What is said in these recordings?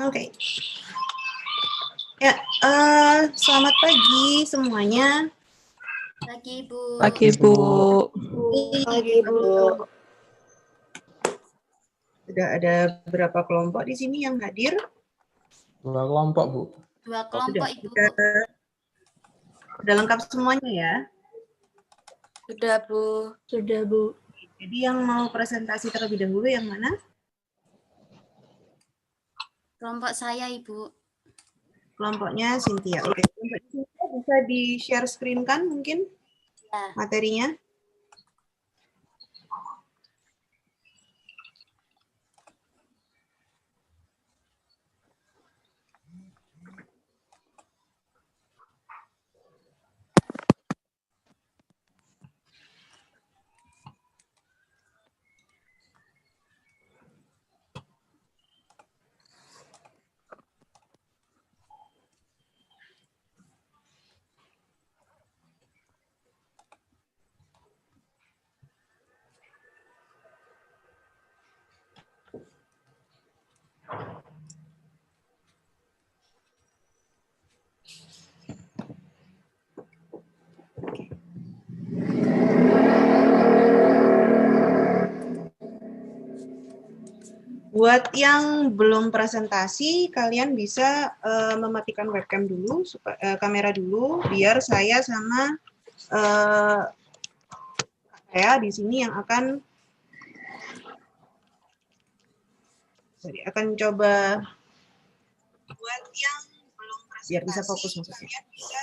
Oke. Ya, selamat pagi semuanya. Pagi, Bu. Pagi, Bu. Pagi, Bu. Sudah ada berapa kelompok di sini yang hadir? 2 kelompok, Bu. 2 kelompok, Ibu. Sudah lengkap semuanya ya? Sudah, Bu. Sudah, Bu. Jadi yang mau presentasi terlebih dahulu yang mana? Kelompok saya, Ibu. Kelompoknya Cynthia. Oke, kelompok Cynthia bisa di-share screen kan mungkin Ya. materinya? Buat yang belum presentasi, kalian bisa mematikan webcam dulu, kamera dulu, biar saya sama saya di sini yang akan coba buat yang belum presentasi, biar bisa fokus maksudnya. Kalian bisa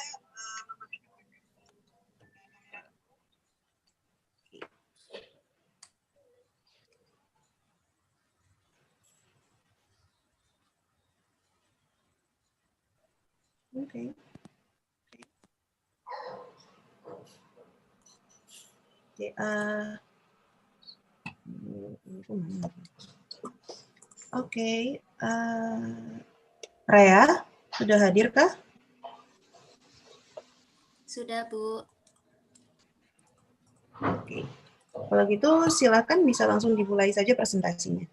Oke. Oke, Rea, sudah hadirkah? Sudah, Bu. Oke. Kalau gitu silakan bisa langsung dimulai saja presentasinya.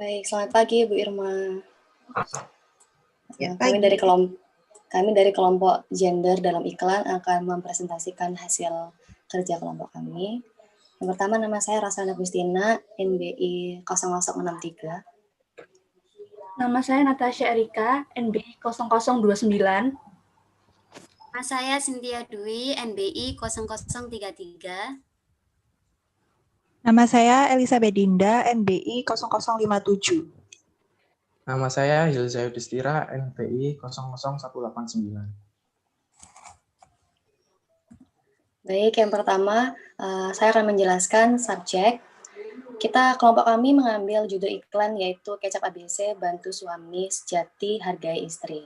Baik, selamat pagi Bu Irma. Ya, kami dari kelompok gender dalam iklan akan mempresentasikan hasil kerja kelompok kami. Yang pertama, nama saya Raslana Agustina, NBI 0063. Nama saya Natasha Erika, NBI 0029. Nama saya Cynthia Dwi, NBI 0033. Nama saya Elizabeth Dinda, NBI 0057. Nama saya Hilza Yudhistira, NPI 00189. Baik, yang pertama saya akan menjelaskan subjek. Kelompok kami mengambil judul iklan yaitu Kecap ABC Bantu Suami Sejati Hargai Istri.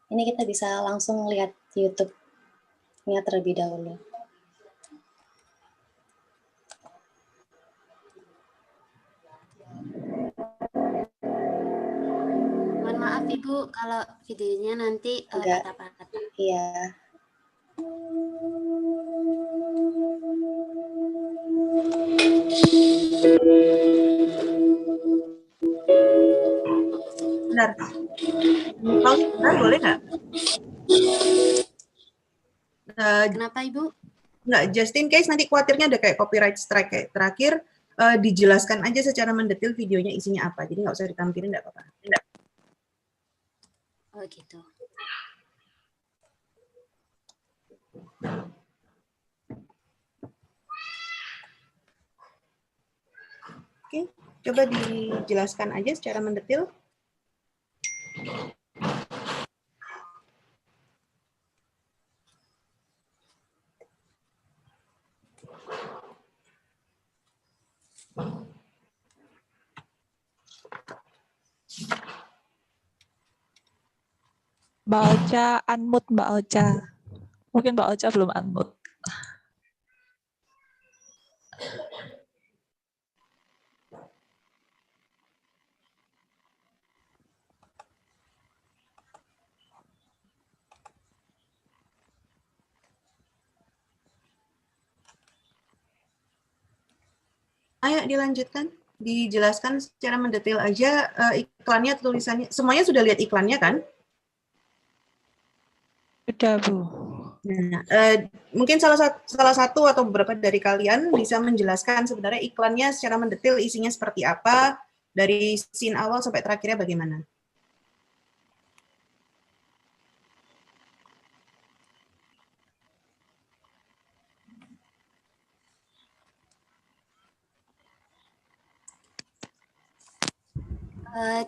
Ini kita bisa langsung lihat YouTube-nya terlebih dahulu. Mohon maaf, Ibu, kalau videonya nanti patah-patah. Iya. Benar. Pause sebentar, boleh nggak? Kenapa, Ibu? Nggak, just in case nanti khawatirnya ada kayak copyright strike kayak terakhir, dijelaskan aja secara mendetil videonya isinya apa. Jadi nggak usah ditampilin, nggak apa-apa. Oh, gitu. Oke, coba dijelaskan aja secara mendetil. Mbak Ocha, unmute Mbak Ocha. Mungkin Mbak Ocha belum unmute. Ayo dilanjutkan. dijelaskan secara mendetail aja iklannya, tulisannya. Semuanya sudah lihat iklannya kan? Sudah, Bu. Nah, mungkin salah satu atau beberapa dari kalian bisa menjelaskan sebenarnya iklannya secara mendetail isinya seperti apa, dari scene awal sampai terakhirnya bagaimana?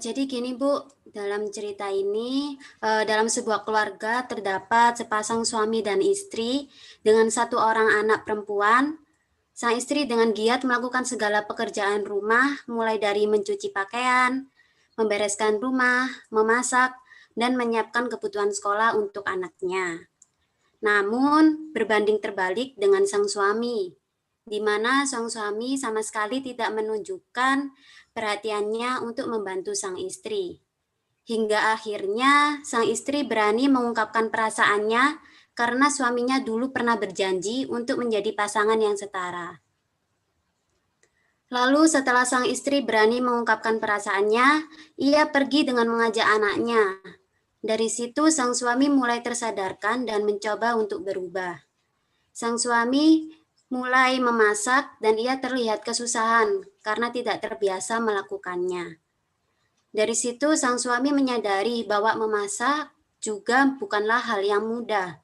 Jadi gini Bu, dalam cerita ini, dalam sebuah keluarga terdapat sepasang suami dan istri dengan satu orang anak perempuan. Sang istri dengan giat melakukan segala pekerjaan rumah, mulai dari mencuci pakaian, membereskan rumah, memasak, dan menyiapkan kebutuhan sekolah untuk anaknya. Namun, berbanding terbalik dengan sang suami, di mana sang suami sama sekali tidak menunjukkan perhatiannya untuk membantu sang istri. Hingga akhirnya sang istri berani mengungkapkan perasaannya karena suaminya dulu pernah berjanji untuk menjadi pasangan yang setara. Lalu setelah sang istri berani mengungkapkan perasaannya, ia pergi dengan mengajak anaknya. Dari situ sang suami mulai tersadarkan dan mencoba untuk berubah. Sang suami mulai memasak dan ia terlihat kesusahan karena tidak terbiasa melakukannya. Dari situ sang suami menyadari bahwa memasak juga bukanlah hal yang mudah.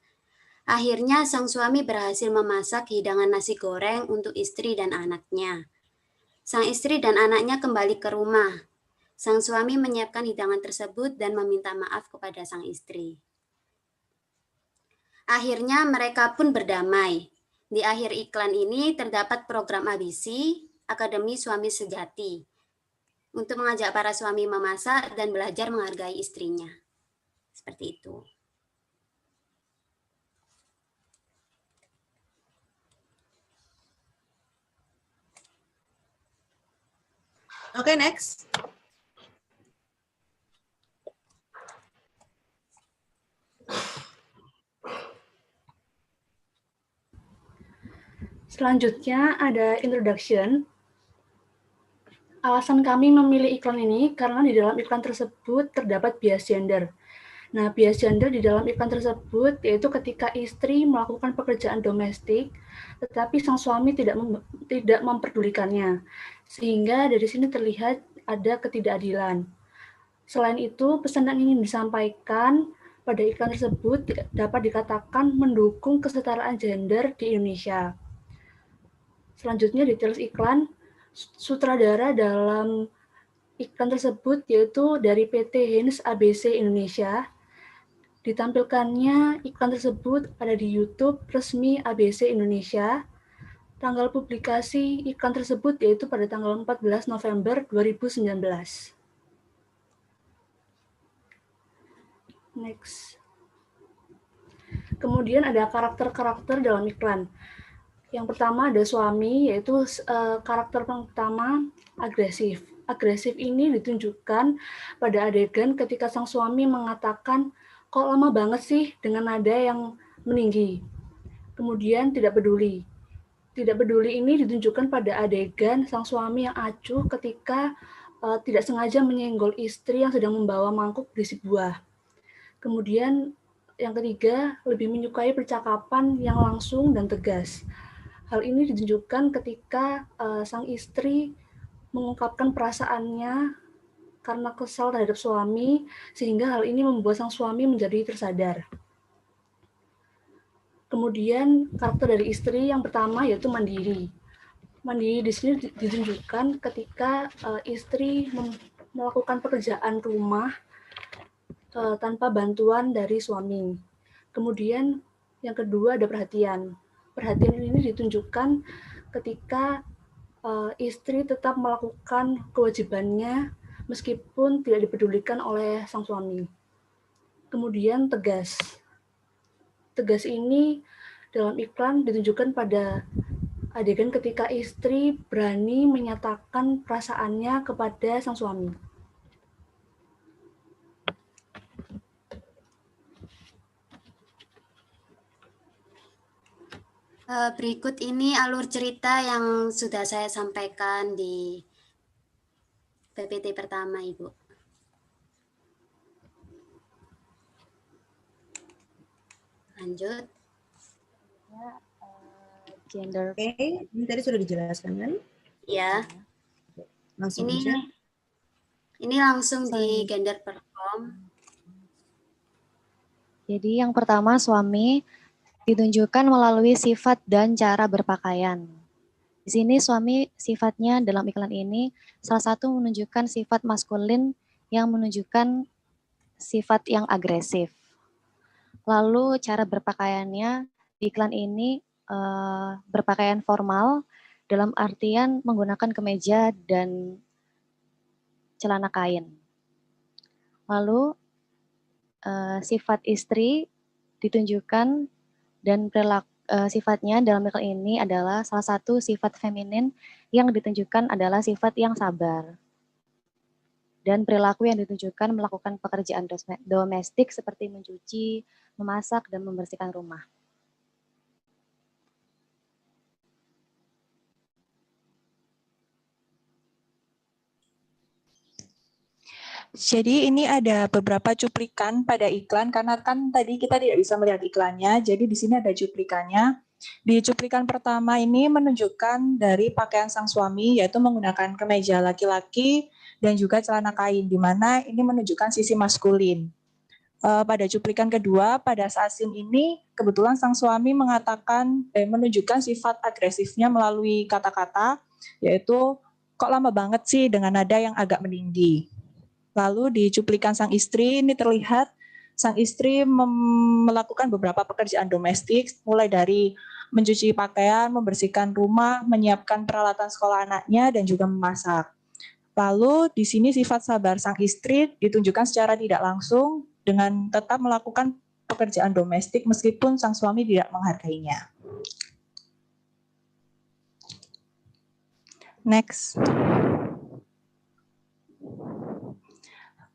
Akhirnya sang suami berhasil memasak hidangan nasi goreng untuk istri dan anaknya. Sang istri dan anaknya kembali ke rumah. Sang suami menyiapkan hidangan tersebut dan meminta maaf kepada sang istri. Akhirnya mereka pun berdamai. Di akhir iklan ini terdapat program ABC, Akademi Suami Sejati, untuk mengajak para suami memasak dan belajar menghargai istrinya. Seperti itu. Oke, next. Selanjutnya ada introduction. Alasan kami memilih iklan ini karena di dalam iklan tersebut terdapat bias gender. Nah, bias gender di dalam iklan tersebut yaitu ketika istri melakukan pekerjaan domestik, tetapi sang suami tidak memperdulikannya. Sehingga dari sini terlihat ada ketidakadilan. Selain itu, pesan yang ingin disampaikan pada iklan tersebut dapat dikatakan mendukung kesetaraan gender di Indonesia. Selanjutnya details iklan, sutradara dalam iklan tersebut yaitu dari PT Heinz ABC Indonesia. Ditampilkannya iklan tersebut ada di YouTube resmi ABC Indonesia. Tanggal publikasi iklan tersebut yaitu pada tanggal 14 November 2019. Next. Kemudian ada karakter-karakter dalam iklan. Yang pertama ada suami, yaitu karakter pertama agresif. Agresif ini ditunjukkan pada adegan ketika sang suami mengatakan, kok lama banget sih, dengan nada yang meninggi. Kemudian tidak peduli. Tidak peduli ini ditunjukkan pada adegan sang suami yang acuh ketika tidak sengaja menyenggol istri yang sedang membawa mangkuk berisi buah. Kemudian yang ketiga, lebih menyukai percakapan yang langsung dan tegas. Hal ini ditunjukkan ketika sang istri mengungkapkan perasaannya karena kesal terhadap suami, sehingga hal ini membuat sang suami menjadi tersadar. Kemudian karakter dari istri yang pertama yaitu mandiri. Mandiri di sini ditunjukkan ketika istri melakukan pekerjaan rumah tanpa bantuan dari suami. Kemudian yang kedua ada perhatian. Perhatian ini ditunjukkan ketika istri tetap melakukan kewajibannya meskipun tidak dipedulikan oleh sang suami. Kemudian tegas. Tegas ini dalam iklan ditunjukkan pada adegan ketika istri berani menyatakan perasaannya kepada sang suami. Berikut ini alur cerita yang sudah saya sampaikan di PPT pertama, Ibu. Lanjut. Gender. Oke, ini tadi sudah dijelaskan kan? Ya, Langsung ini aja. langsung di gender perform. Jadi yang pertama suami ditunjukkan melalui sifat dan cara berpakaian. Di sini suami sifatnya dalam iklan ini salah satu menunjukkan sifat maskulin yang menunjukkan sifat yang agresif. Lalu cara berpakaiannya di iklan ini berpakaian formal dalam artian menggunakan kemeja dan celana kain. Lalu sifat istri ditunjukkan dan perilaku sifatnya dalam iklan ini adalah salah satu sifat feminin yang ditunjukkan adalah sifat yang sabar. Dan perilaku yang ditunjukkan melakukan pekerjaan domestik seperti mencuci, memasak, dan membersihkan rumah. Jadi ini ada beberapa cuplikan pada iklan karena kan tadi kita tidak bisa melihat iklannya. Jadi di sini ada cuplikannya. Di cuplikan pertama ini menunjukkan dari pakaian sang suami yaitu menggunakan kemeja laki-laki dan juga celana kain di mana ini menunjukkan sisi maskulin. Pada cuplikan kedua pada saat scene ini kebetulan sang suami menunjukkan sifat agresifnya melalui kata-kata yaitu kok lama banget sih dengan nada yang agak meninggi. Lalu di cuplikan sang istri ini terlihat sang istri melakukan beberapa pekerjaan domestik mulai dari mencuci pakaian, membersihkan rumah, menyiapkan peralatan sekolah anaknya dan juga memasak. Lalu di sini sifat sabar sang istri ditunjukkan secara tidak langsung dengan tetap melakukan pekerjaan domestik meskipun sang suami tidak menghargainya. Next.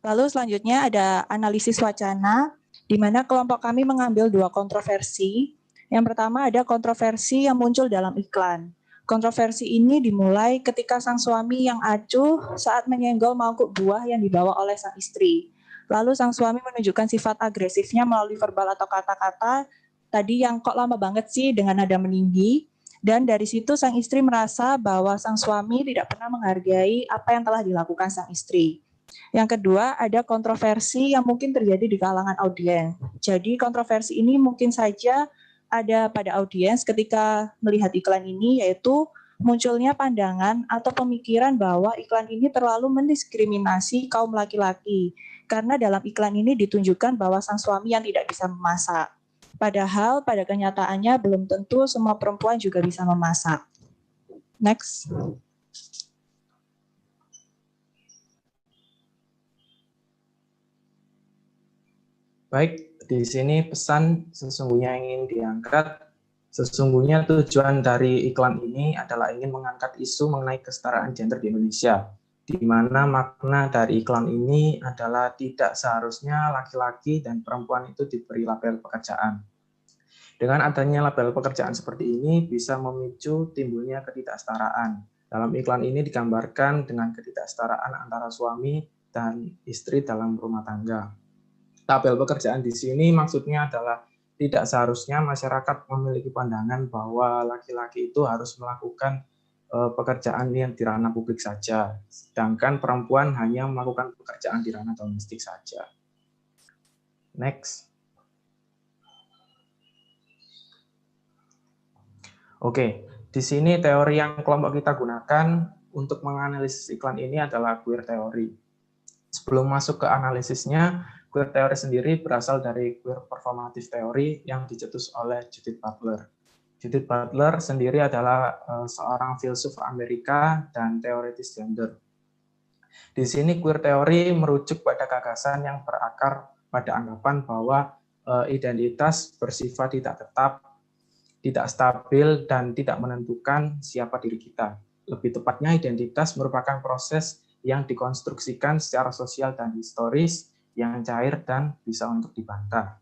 Lalu selanjutnya ada analisis wacana, di mana kelompok kami mengambil 2 kontroversi. Yang pertama ada kontroversi yang muncul dalam iklan. Kontroversi ini dimulai ketika sang suami yang acuh saat menyenggol mangkuk buah yang dibawa oleh sang istri. Lalu sang suami menunjukkan sifat agresifnya melalui verbal atau kata-kata tadi yang kok lama banget sih dengan nada meninggi. Dan dari situ sang istri merasa bahwa sang suami tidak pernah menghargai apa yang telah dilakukan sang istri. Yang kedua, ada kontroversi yang mungkin terjadi di kalangan audiens. Jadi kontroversi ini mungkin saja ada pada audiens ketika melihat iklan ini, yaitu munculnya pandangan atau pemikiran bahwa iklan ini terlalu mendiskriminasi kaum laki-laki. Karena dalam iklan ini ditunjukkan bahwa sang suami yang tidak bisa memasak. Padahal pada kenyataannya belum tentu semua perempuan juga bisa memasak. Next. Baik, di sini pesan sesungguhnya ingin diangkat. Sesungguhnya tujuan dari iklan ini adalah ingin mengangkat isu mengenai kesetaraan gender di Indonesia, di mana makna dari iklan ini adalah tidak seharusnya laki-laki dan perempuan itu diberi label pekerjaan. Dengan adanya label pekerjaan seperti ini bisa memicu timbulnya ketidaksetaraan. Dalam iklan ini digambarkan dengan ketidaksetaraan antara suami dan istri dalam rumah tangga. Label pekerjaan di sini maksudnya adalah tidak seharusnya masyarakat memiliki pandangan bahwa laki-laki itu harus melakukan pekerjaan yang di ranah publik saja, sedangkan perempuan hanya melakukan pekerjaan di ranah domestik saja. Next. Oke, di sini teori yang kelompok kita gunakan untuk menganalisis iklan ini adalah queer theory. Sebelum masuk ke analisisnya, queer theory sendiri berasal dari queer performative theory yang dicetus oleh Judith Butler. Judith Butler sendiri adalah seorang filsuf Amerika dan teoritis gender. Di sini queer theory merujuk pada gagasan yang berakar pada anggapan bahwa identitas bersifat tidak tetap, tidak stabil, dan tidak menentukan siapa diri kita. Lebih tepatnya, identitas merupakan proses yang dikonstruksikan secara sosial dan historis, yang cair dan bisa untuk dibantah.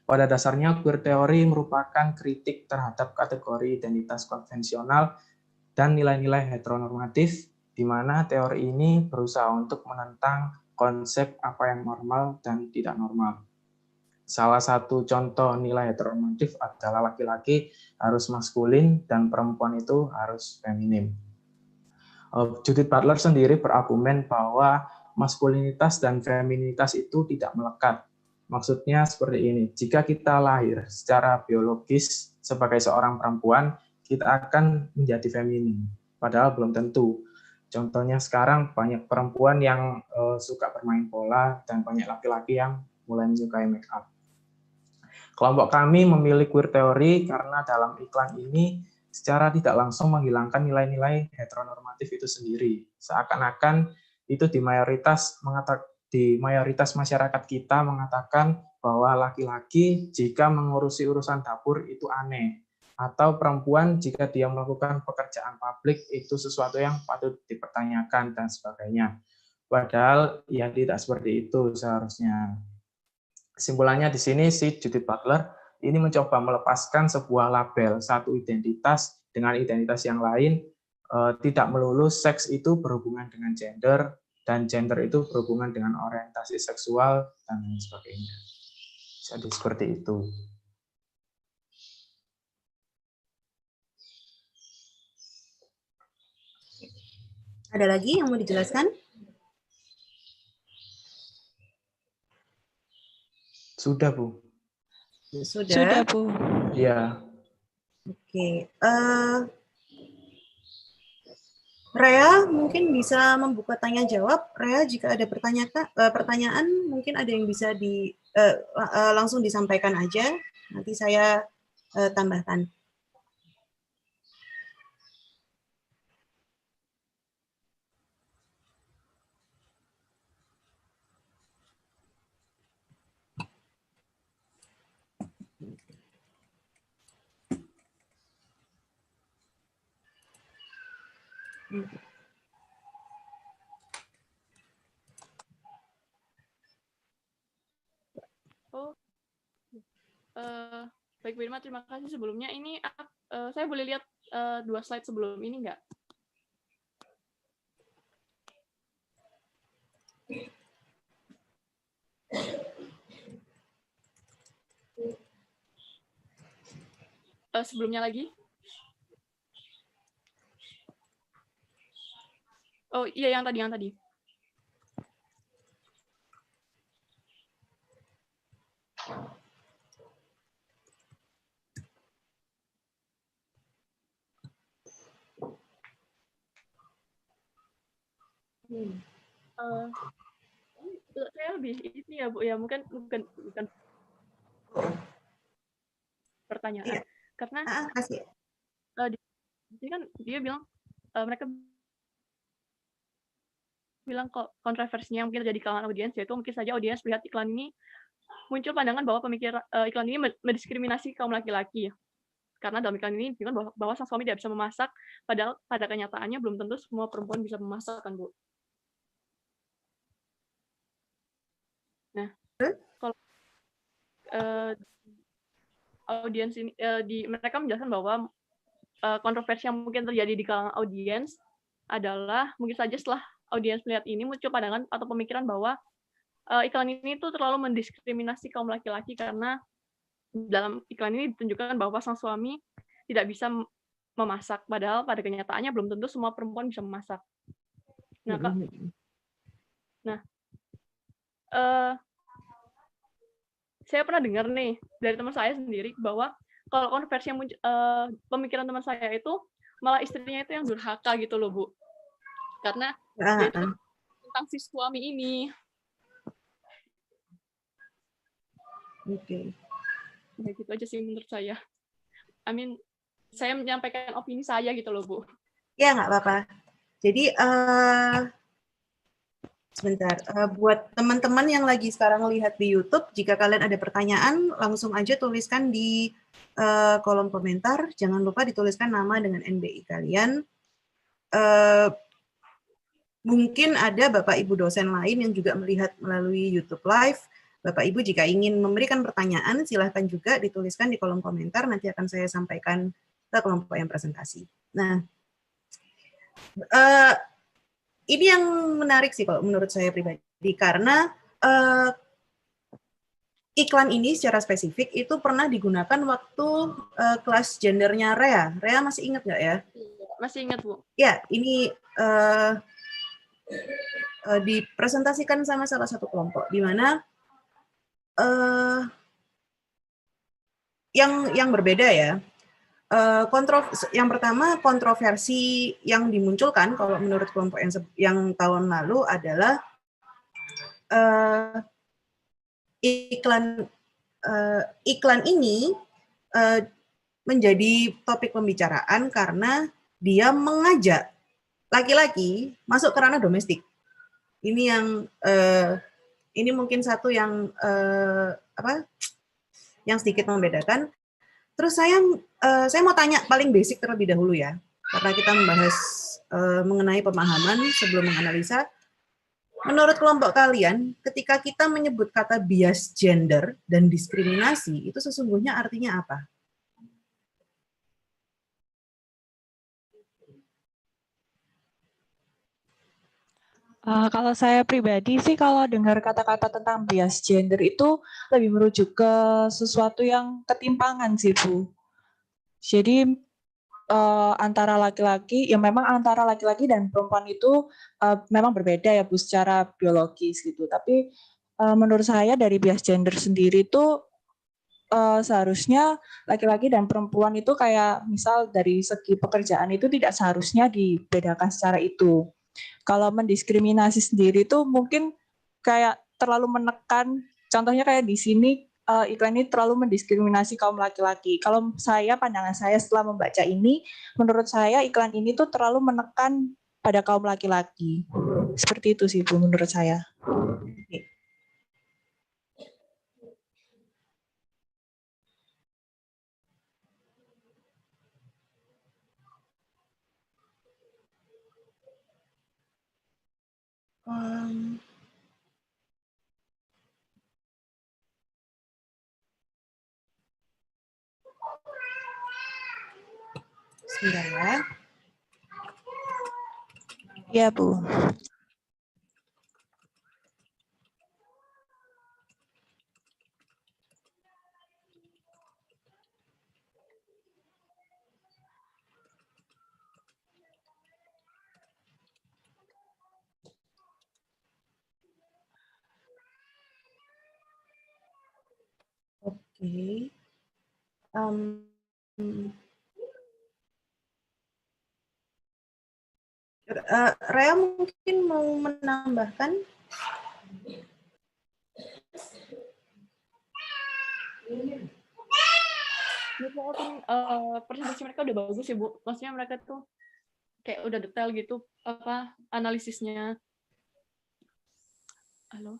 Pada dasarnya, queer theory merupakan kritik terhadap kategori identitas konvensional dan nilai-nilai heteronormatif di mana teori ini berusaha untuk menentang konsep apa yang normal dan tidak normal. Salah satu contoh nilai heteronormatif adalah laki-laki harus maskulin dan perempuan itu harus feminim. Judith Butler sendiri berargumen bahwa maskulinitas dan feminitas itu tidak melekat. Maksudnya seperti ini, jika kita lahir secara biologis sebagai seorang perempuan, kita akan menjadi feminin, padahal belum tentu. Contohnya sekarang banyak perempuan yang suka bermain bola dan banyak laki-laki yang mulai menyukai make up. Kelompok kami memilih queer theory karena dalam iklan ini secara tidak langsung menghilangkan nilai-nilai heteronormatif itu sendiri. Seakan-akan itu di mayoritas masyarakat kita mengatakan bahwa laki-laki jika mengurusi urusan dapur itu aneh, atau perempuan jika dia melakukan pekerjaan publik itu sesuatu yang patut dipertanyakan dan sebagainya. Padahal ya tidak seperti itu seharusnya. Kesimpulannya di sini si Judith Butler ini mencoba melepaskan sebuah label satu identitas dengan identitas yang lain, tidak melulu seks itu berhubungan dengan gender, dan gender itu berhubungan dengan orientasi seksual, dan lain sebagainya. Jadi seperti itu. Ada lagi yang mau dijelaskan? Sudah, Bu. Sudah, Bu. Ya. Oke. Rea mungkin bisa membuka tanya jawab. Rea, jika ada pertanyaan, mungkin ada yang bisa langsung disampaikan aja. Nanti saya tambahkan. Baik, Bu Irma, terima kasih sebelumnya. Ini saya boleh lihat 2 slide sebelum ini nggak? Sebelumnya lagi? Oh iya, yang tadi. Saya lebih ini ya, Bu, ya mungkin bukan pertanyaan, Iya. karena Kasih. ini kan dia bilang mereka bilang kok kontroversinya yang mungkin terjadi di kalangan audiens, yaitu mungkin saja audiens melihat iklan ini muncul pandangan bahwa iklan ini mendiskriminasi kaum laki-laki ya. Karena dalam iklan ini bilang bahwa sang suami tidak bisa memasak, padahal pada kenyataannya belum tentu semua perempuan bisa memasak kan, Bu. Nah, kalau audiens ini mereka menjelaskan bahwa kontroversi yang mungkin terjadi di kalangan audiens adalah mungkin saja setelah audiens melihat ini muncul pandangan atau pemikiran bahwa iklan ini tuh terlalu mendiskriminasi kaum laki-laki karena dalam iklan ini ditunjukkan bahwa sang suami tidak bisa memasak, padahal pada kenyataannya belum tentu semua perempuan bisa memasak. Nah, Kak, saya pernah dengar nih dari teman saya sendiri bahwa kalau konversi yang pemikiran teman saya itu malah istrinya itu yang durhaka gitu loh, Bu. Karena dia itu tentang si suami ini. Oke. Ya, gitu aja sih menurut saya. Saya menyampaikan opini saya gitu loh, Bu. Ya, nggak apa-apa. Jadi, sebentar. Buat teman-teman yang lagi sekarang lihat di YouTube, jika kalian ada pertanyaan, langsung aja tuliskan di kolom komentar. Jangan lupa dituliskan nama dengan NBI kalian. Mungkin ada Bapak Ibu dosen lain yang juga melihat melalui YouTube Live. Bapak Ibu jika ingin memberikan pertanyaan, silahkan juga dituliskan di kolom komentar, nanti akan saya sampaikan ke kelompok yang presentasi. Nah, ini yang menarik sih kalau menurut saya pribadi, karena iklan ini secara spesifik itu pernah digunakan waktu kelas gendernya Rea. Rea masih ingat nggak ya? Masih ingat, Bu. Ya, ini dipresentasikan sama salah satu kelompok, di mana yang berbeda ya. Yang pertama, kontroversi yang dimunculkan kalau menurut kelompok yang tahun lalu adalah iklan ini menjadi topik pembicaraan karena dia mengajak laki-laki masuk ke ranah domestik. Ini yang ini mungkin satu yang yang sedikit membedakan. Terus saya mau tanya paling basic terlebih dahulu ya, karena kita membahas mengenai pemahaman sebelum menganalisa. Menurut kelompok kalian, ketika kita menyebut kata bias gender dan diskriminasi, itu sesungguhnya artinya apa? Kalau saya pribadi sih kalau dengar kata-kata tentang bias gender itu lebih merujuk ke sesuatu yang ketimpangan sih, Bu. Jadi antara laki-laki, ya memang antara laki-laki dan perempuan itu memang berbeda ya Bu secara biologis gitu. Tapi menurut saya dari bias gender sendiri itu seharusnya laki-laki dan perempuan itu kayak misal dari segi pekerjaan itu tidak seharusnya dibedakan secara itu. Kalau mendiskriminasi sendiri itu mungkin kayak terlalu menekan, contohnya kayak di sini iklan ini terlalu mendiskriminasi kaum laki-laki. Kalau pandangan saya setelah membaca ini, menurut saya iklan ini tuh terlalu menekan pada kaum laki-laki. Seperti itu sih Bu menurut saya. Sebentar ya. Iya Bu. Oke. Rea mungkin mau menambahkan? Presentasi mereka udah bagus sih Bu. Maksudnya mereka tuh kayak udah detail gitu apa analisisnya. Halo.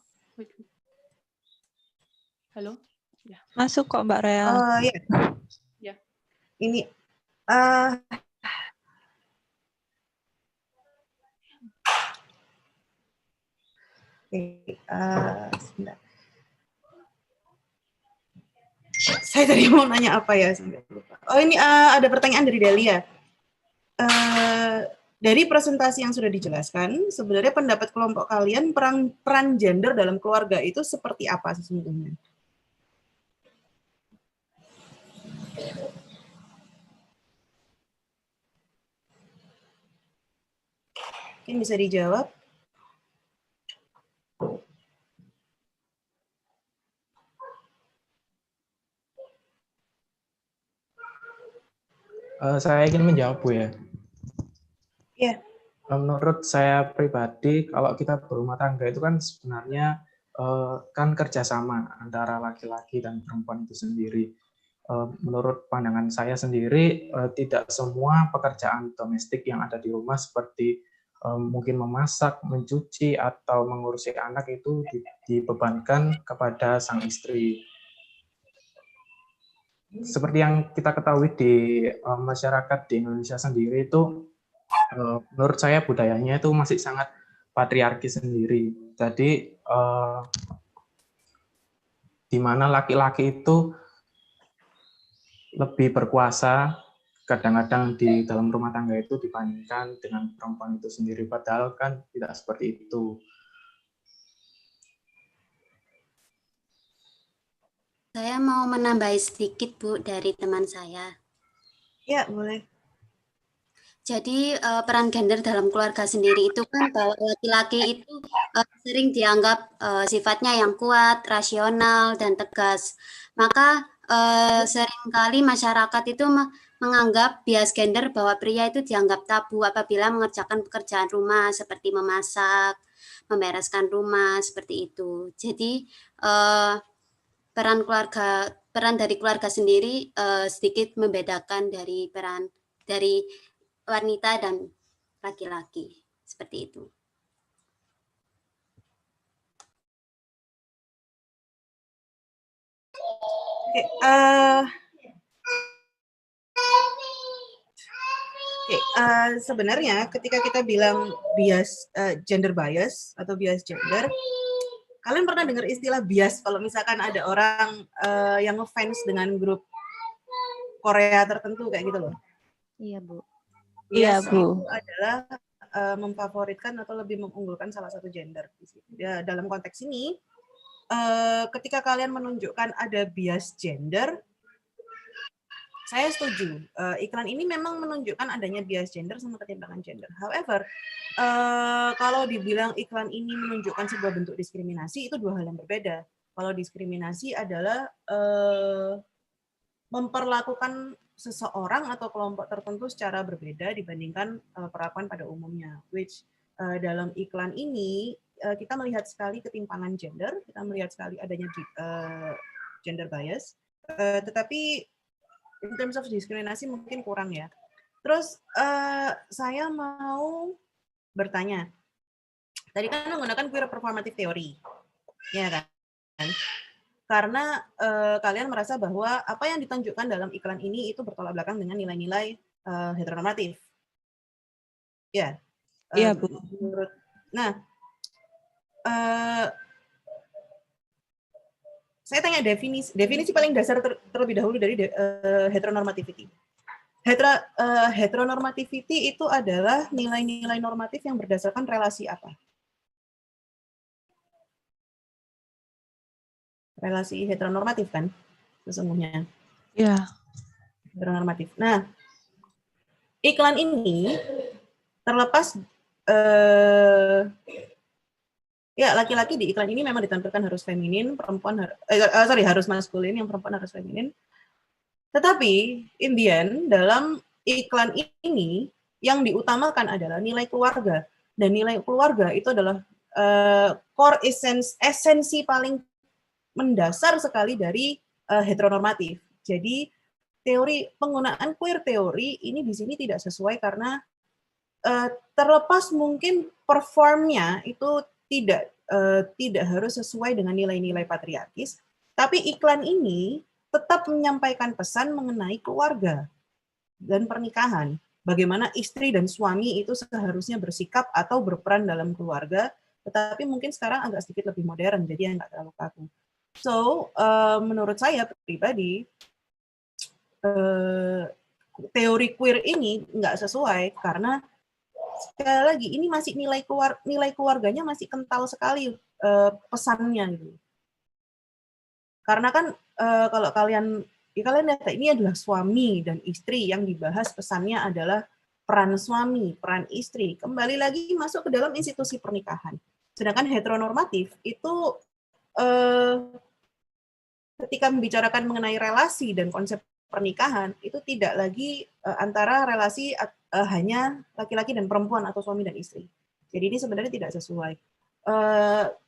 Halo. Ya. Masuk kok Mbak Rea. Ya. Ya. Ini sebentar. Saya tadi mau nanya apa ya? Oh ini ada pertanyaan dari Delia. Dari presentasi yang sudah dijelaskan, sebenarnya pendapat kelompok kalian peran gender dalam keluarga itu seperti apa sesungguhnya? Mungkin bisa dijawab. Saya ingin menjawab Bu ya. Iya. Menurut saya pribadi, kalau kita berumah tangga itu kan sebenarnya kan kerjasama antara laki-laki dan perempuan itu sendiri. Menurut pandangan saya sendiri, tidak semua pekerjaan domestik yang ada di rumah seperti mungkin memasak, mencuci, atau mengurusi anak itu dibebankan kepada sang istri. Seperti yang kita ketahui di masyarakat di Indonesia sendiri itu, menurut saya budayanya itu masih sangat patriarki sendiri. Jadi di mana laki-laki itu lebih berkuasa kadang-kadang di dalam rumah tangga itu dibandingkan dengan perempuan itu sendiri, padahal kan tidak seperti itu. Saya mau menambahi sedikit, Bu, dari teman saya. Ya, boleh. Jadi peran gender dalam keluarga sendiri itu kan bahwa laki-laki itu sering dianggap sifatnya yang kuat, rasional, dan tegas. Maka seringkali masyarakat itu menganggap bias gender bahwa pria itu dianggap tabu apabila mengerjakan pekerjaan rumah seperti memasak, membereskan rumah, seperti itu. Jadi peran dari keluarga sendiri sedikit membedakan dari peran dari wanita dan laki-laki, seperti itu. Sebenarnya ketika kita bilang bias gender bias atau bias gender, kalian pernah dengar istilah bias kalau misalkan ada orang yang ngefans dengan grup Korea tertentu kayak gitu loh? Iya, Bu. Bias Iya, Bu. itu adalah memfavoritkan atau lebih mengunggulkan salah satu gender. Ya, dalam konteks ini, ketika kalian menunjukkan ada bias gender, saya setuju. Iklan ini memang menunjukkan adanya bias gender sama ketimpangan gender. However, kalau dibilang iklan ini menunjukkan sebuah bentuk diskriminasi, itu dua hal yang berbeda. Kalau diskriminasi adalah memperlakukan seseorang atau kelompok tertentu secara berbeda dibandingkan perlakuan pada umumnya. Which dalam iklan ini kita melihat sekali ketimpangan gender, kita melihat sekali adanya gender bias, tetapi in terms of diskriminasi mungkin kurang ya. Terus saya mau bertanya, tadi kan menggunakan queer performative theory, ya kan? Karena kalian merasa bahwa apa yang ditunjukkan dalam iklan ini itu bertolak belakang dengan nilai-nilai heteronormatif. Ya. Iya, Bu. Nah, saya tanya definisi paling dasar terlebih dahulu dari heteronormativity. Heteronormativity itu adalah nilai-nilai normatif yang berdasarkan relasi apa? Relasi heteronormatif kan sesungguhnya. Iya. Heteronormatif. Nah, iklan ini terlepas ya laki-laki di iklan ini memang ditampilkan harus feminin, perempuan harus maskulin, yang perempuan harus feminin. Tetapi in the end dalam iklan ini yang diutamakan adalah nilai keluarga, dan nilai keluarga itu adalah core esensi paling mendasar sekali dari heteronormatif. Jadi teori penggunaan queer teori ini di sini tidak sesuai karena terlepas mungkin performnya itu tidak harus sesuai dengan nilai-nilai patriarkis, tapi iklan ini tetap menyampaikan pesan mengenai keluarga dan pernikahan. Bagaimana istri dan suami itu seharusnya bersikap atau berperan dalam keluarga, tetapi mungkin sekarang agak sedikit lebih modern, jadi nggak terlalu kaku. So, menurut saya pribadi, teori queer ini nggak sesuai karena sekali lagi ini masih nilai keluarganya masih kental sekali pesannya gitu. Karena kan kalau kalian lihat ini adalah suami dan istri, yang dibahas pesannya adalah peran suami, peran istri. Kembali lagi masuk ke dalam institusi pernikahan. Sedangkan heteronormatif itu ketika membicarakan mengenai relasi dan konsep pernikahan itu tidak lagi antara relasi hanya laki-laki dan perempuan atau suami dan istri. Jadi ini sebenarnya tidak sesuai.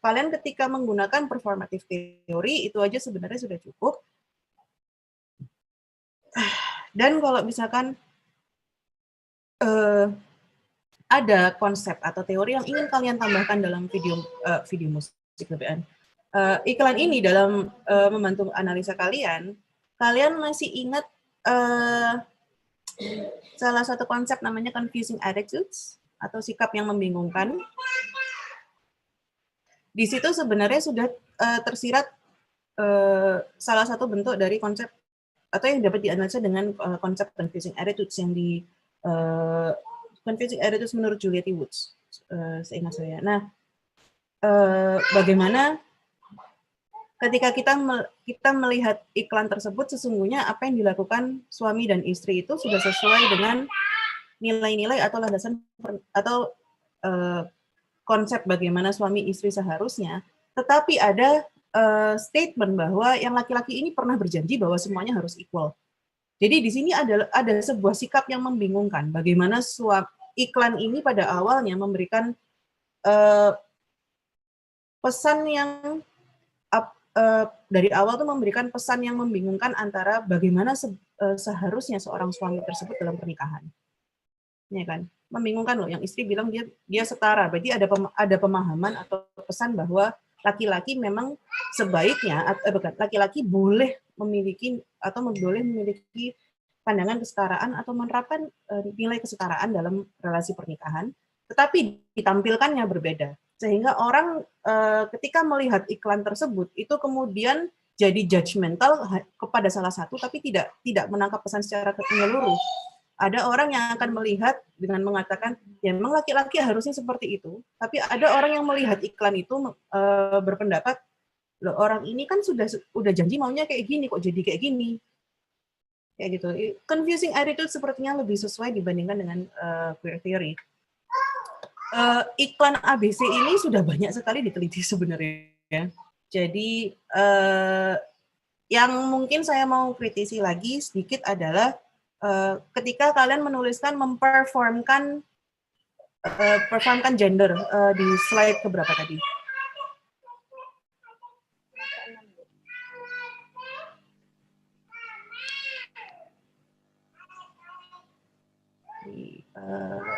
Kalian ketika menggunakan performative theory itu aja sebenarnya sudah cukup. Dan kalau misalkan ada konsep atau teori yang ingin kalian tambahkan dalam video musik iklan ini dalam membantu analisa kalian masih ingat salah satu konsep namanya confusing attitudes atau sikap yang membingungkan. Di situ sebenarnya sudah tersirat salah satu bentuk dari konsep atau yang dapat dianalisa dengan konsep confusing attitudes yang di confusing attitudes menurut Juliette Woods, seingat saya. Nah, bagaimana ketika kita melihat iklan tersebut, sesungguhnya apa yang dilakukan suami dan istri itu sudah sesuai dengan nilai-nilai atau landasan atau konsep bagaimana suami istri seharusnya, tetapi ada statement bahwa yang laki-laki ini pernah berjanji bahwa semuanya harus equal. Jadi di sini ada sebuah sikap yang membingungkan. Bagaimana iklan ini pada awalnya memberikan pesan yang dari awal tuh memberikan pesan yang membingungkan antara bagaimana seharusnya seorang suami tersebut dalam pernikahan, ya kan? Membingungkan loh. Yang istri bilang dia setara, berarti ada pemahaman atau pesan bahwa laki-laki memang sebaiknya laki-laki boleh memiliki atau boleh memiliki pandangan kesetaraan atau menerapkan nilai kesetaraan dalam relasi pernikahan, tetapi ditampilkannya berbeda. Sehingga orang ketika melihat iklan tersebut itu kemudian jadi judgmental kepada salah satu, tapi tidak menangkap pesan secara menyeluruh. Ada orang yang akan melihat dengan mengatakan, ya memang laki-laki harusnya seperti itu, tapi ada orang yang melihat iklan itu berpendapat, loh orang ini kan udah janji maunya kayak gini, kok jadi kayak gini. Kayak gitu. Confusing attitude sepertinya lebih sesuai dibandingkan dengan queer theory. Iklan ABC ini sudah banyak sekali diteliti sebenarnya. Jadi yang mungkin saya mau kritisi lagi sedikit adalah ketika kalian menuliskan memperformkan gender di slide keberapa tadi?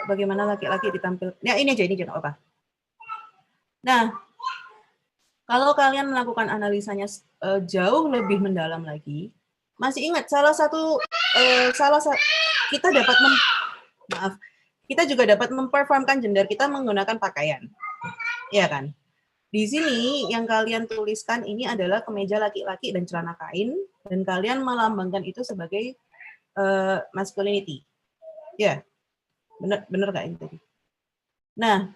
Bagaimana laki-laki ditampil? Ya ini aja apa? Nah, kalau kalian melakukan analisanya jauh lebih mendalam lagi, masih ingat kita juga dapat memperformkan gender kita menggunakan pakaian, ya kan? Di sini yang kalian tuliskan ini adalah kemeja laki-laki dan celana kain, dan kalian melambangkan itu sebagai masculinity, ya, benar nggak ini tadi? Nah,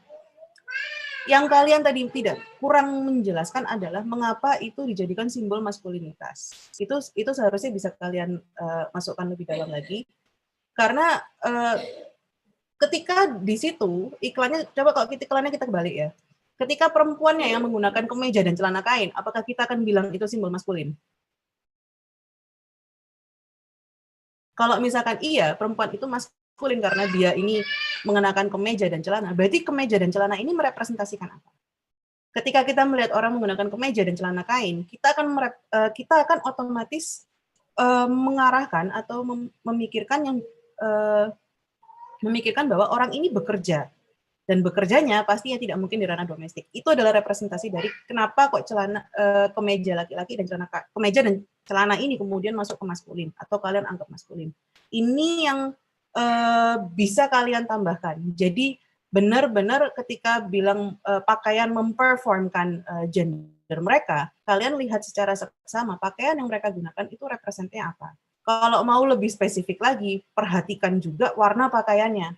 yang kalian tadi tidak kurang menjelaskan adalah mengapa itu dijadikan simbol maskulinitas. Itu seharusnya bisa kalian masukkan lebih dalam lagi, karena ketika di situ iklannya, coba kalau iklannya kita kebalik ya, ketika perempuannya yang menggunakan kemeja dan celana kain, apakah kita akan bilang itu simbol maskulin? Kalau misalkan iya, perempuan itu maskulin karena dia ini mengenakan kemeja dan celana, berarti kemeja dan celana ini merepresentasikan apa? Ketika kita melihat orang menggunakan kemeja dan celana kain, kita akan otomatis mengarahkan atau memikirkan bahwa orang ini bekerja, dan bekerjanya pastinya tidak mungkin di ranah domestik. Itu adalah representasi dari kenapa kok kemeja laki-laki dan kemeja dan celana ini kemudian masuk ke maskulin atau kalian anggap maskulin. Ini yang bisa kalian tambahkan. Jadi benar-benar ketika bilang pakaian memperformkan gender mereka, kalian lihat secara seksama pakaian yang mereka gunakan itu representasinya apa. Kalau mau lebih spesifik lagi, perhatikan juga warna pakaiannya.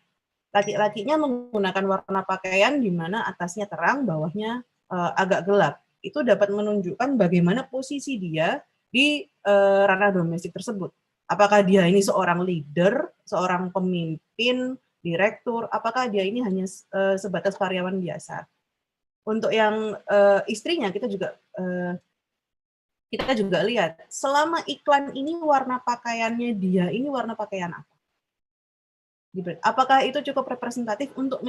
Laki-lakinya menggunakan warna pakaian di mana atasnya terang, bawahnya agak gelap. Itu dapat menunjukkan bagaimana posisi dia di ranah domestik tersebut. Apakah dia ini seorang leader, seorang pemimpin, direktur, apakah dia ini hanya sebatas karyawan biasa. Untuk yang istrinya kita juga lihat, selama iklan ini warna pakaiannya dia ini warna pakaian apa? Apakah itu cukup representatif untuk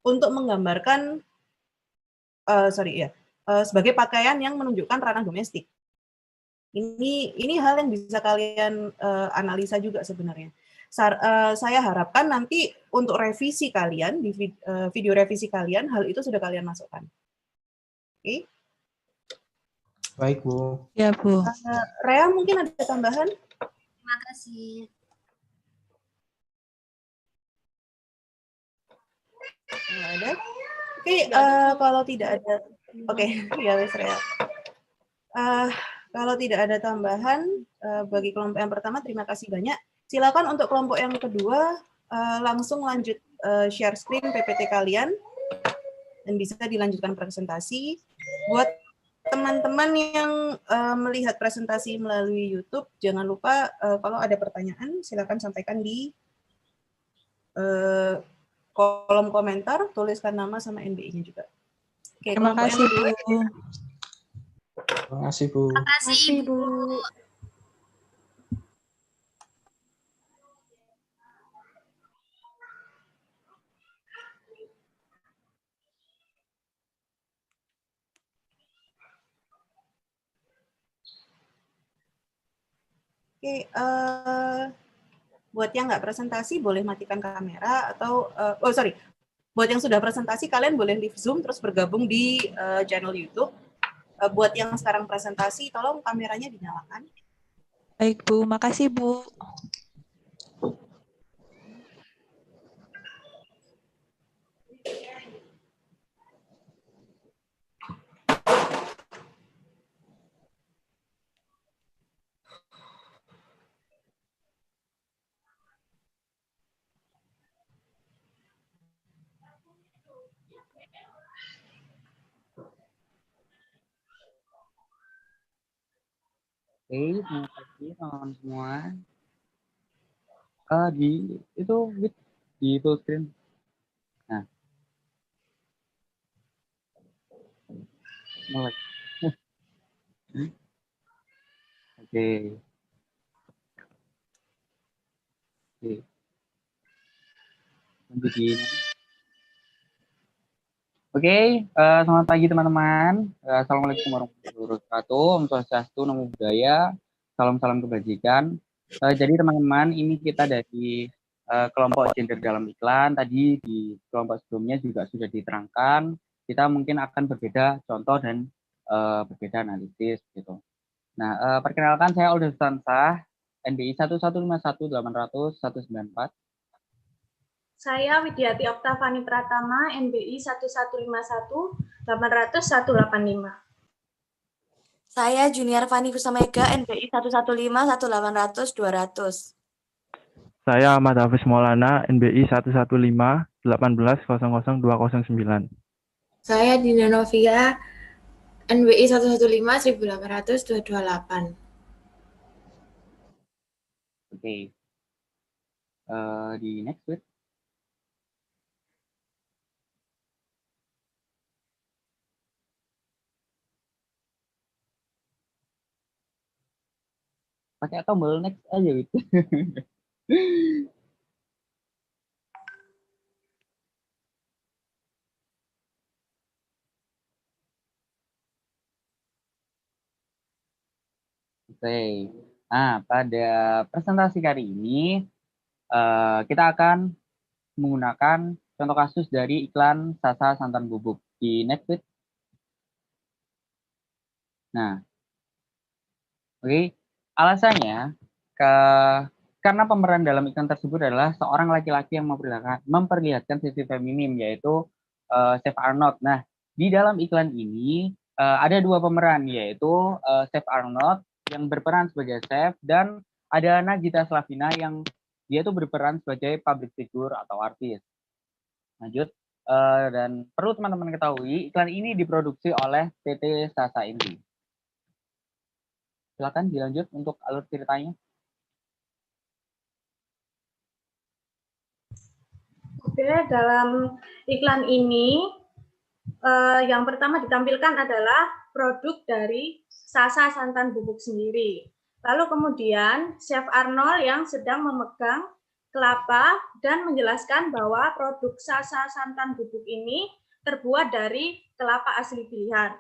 menggambarkan sebagai pakaian yang menunjukkan ranah domestik? Ini hal yang bisa kalian analisa juga sebenarnya. Saya harapkan nanti untuk revisi kalian, di video revisi kalian, hal itu sudah kalian masukkan. Oke? Baik, Bu. Ya, Bu. Rea mungkin ada tambahan? Terima kasih. Nggak ada? Oke, kalau tidak ada, oke, ya wes Rea. Kalau tidak ada tambahan bagi kelompok yang pertama, terima kasih banyak. Silakan untuk kelompok yang kedua langsung lanjut share screen PPT kalian dan bisa dilanjutkan presentasi. Buat teman-teman yang melihat presentasi melalui YouTube, jangan lupa kalau ada pertanyaan silakan sampaikan di kolom komentar, tuliskan nama sama NBI-nya juga. Oke, Terima kasih, Bu. Terima kasih, Bu. Terima kasih, Bu. Oke, buat yang nggak presentasi boleh matikan kamera atau buat yang sudah presentasi kalian boleh leave Zoom terus bergabung di channel YouTube. Buat yang sekarang presentasi tolong kameranya dinyalakan. Baik, Bu. Makasih, Bu. Oke, terima kasih teman-teman semua. Itu di full screen. Nah, mulai. Oke. Lanjut gini. Oke, selamat pagi teman-teman. Assalamualaikum warahmatullahi wabarakatuh. Om Swastiastu, Namo Buddhaya. Salam-salam kebajikan. Jadi teman-teman, ini kita dari kelompok gender dalam iklan. Tadi di kelompok sebelumnya juga sudah diterangkan. Kita mungkin akan berbeda contoh dan berbeda analisis gitu. Nah, perkenalkan saya Olda Sustansah, NBI 1151800-194. Saya Widyati Oktavani Pratama, NBI 1151800-185. Saya Junior Fani Kusamega, NBI 1151800-200. Saya Ahmad Hafiz Maulana, NBI 115-1800-209. Saya Dinda Novia, NBI 115-1800-228. Oke. Di next week. Pakai tombol next aja gitu. Oke. Nah, pada presentasi kali ini kita akan menggunakan contoh kasus dari iklan Sasa Santan Bubuk di next. Nah, oke. Alasannya karena pemeran dalam iklan tersebut adalah seorang laki-laki yang memperlihatkan sisi feminim, yaitu Chef Arnold. Nah, di dalam iklan ini ada dua pemeran, yaitu Chef Arnold yang berperan sebagai chef dan ada Nagita Slavina yang dia itu berperan sebagai public figure atau artis. Lanjut, dan perlu teman-teman ketahui, iklan ini diproduksi oleh PT Sasa Indri. Silakan dilanjut untuk alur ceritanya. Oke, dalam iklan ini yang pertama ditampilkan adalah produk dari Sasa Santan Bubuk sendiri. Lalu kemudian Chef Arnold yang sedang memegang kelapa dan menjelaskan bahwa produk Sasa Santan Bubuk ini terbuat dari kelapa asli pilihan.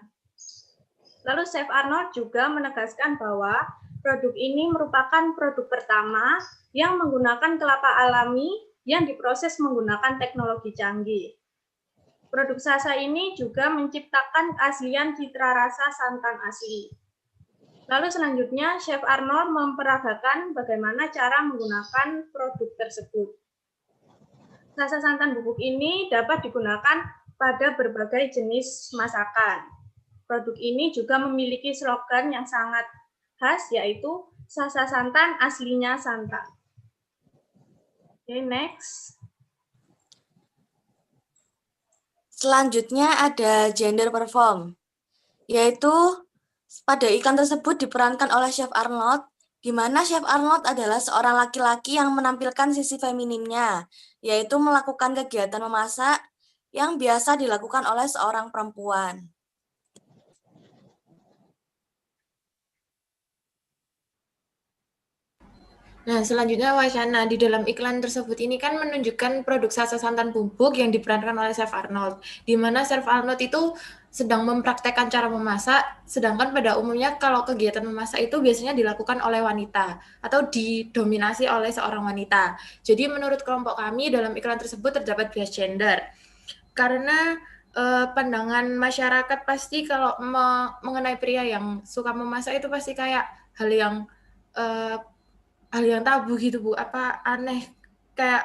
Lalu Chef Arnold juga menegaskan bahwa produk ini merupakan produk pertama yang menggunakan kelapa alami yang diproses menggunakan teknologi canggih. Produk Sasa ini juga menciptakan keaslian citra rasa santan asli. Lalu selanjutnya Chef Arnold memperagakan bagaimana cara menggunakan produk tersebut. Sasa Santan Bubuk ini dapat digunakan pada berbagai jenis masakan. Produk ini juga memiliki slogan yang sangat khas, yaitu Sasa Santan aslinya santan. Oke, next. Selanjutnya ada gender perform, yaitu pada iklan tersebut diperankan oleh Chef Arnold, di mana Chef Arnold adalah seorang laki-laki yang menampilkan sisi feminimnya, yaitu melakukan kegiatan memasak yang biasa dilakukan oleh seorang perempuan. Nah, selanjutnya wacana di dalam iklan tersebut ini kan menunjukkan produk Sasa Santan Bubuk yang diperankan oleh Chef Arnold, di mana Chef Arnold itu sedang mempraktekkan cara memasak, sedangkan pada umumnya kalau kegiatan memasak itu biasanya dilakukan oleh wanita atau didominasi oleh seorang wanita. Jadi menurut kelompok kami dalam iklan tersebut terdapat bias gender. Karena pandangan masyarakat pasti kalau mengenai pria yang suka memasak itu pasti kayak hal yang tabu gitu Bu, apa aneh, kayak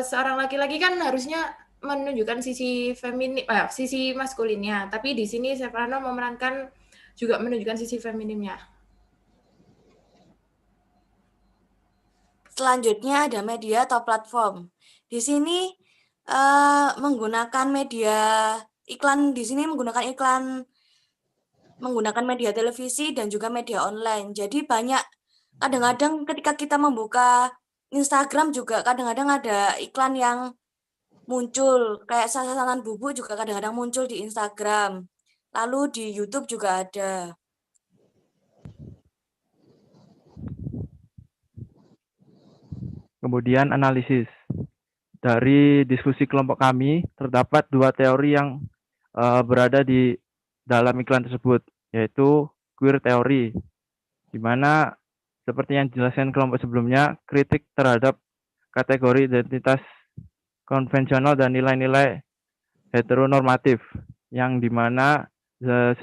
seorang laki-laki kan harusnya menunjukkan sisi feminim, sisi maskulinnya, tapi di sini Chef Arnold memerankan juga menunjukkan sisi feminimnya. Selanjutnya ada media atau platform. Di sini menggunakan media iklan, di sini menggunakan media televisi dan juga media online. Jadi kadang-kadang ketika kita membuka Instagram juga kadang-kadang ada iklan yang muncul, kayak Sasa Santan Bubuk juga kadang-kadang muncul di Instagram. Lalu di YouTube juga ada. Kemudian analisis. Dari diskusi kelompok kami, terdapat 2 teori yang berada di dalam iklan tersebut, yaitu queer teori, di mana seperti yang dijelaskan kelompok sebelumnya, kritik terhadap kategori identitas konvensional dan nilai-nilai heteronormatif, yang dimana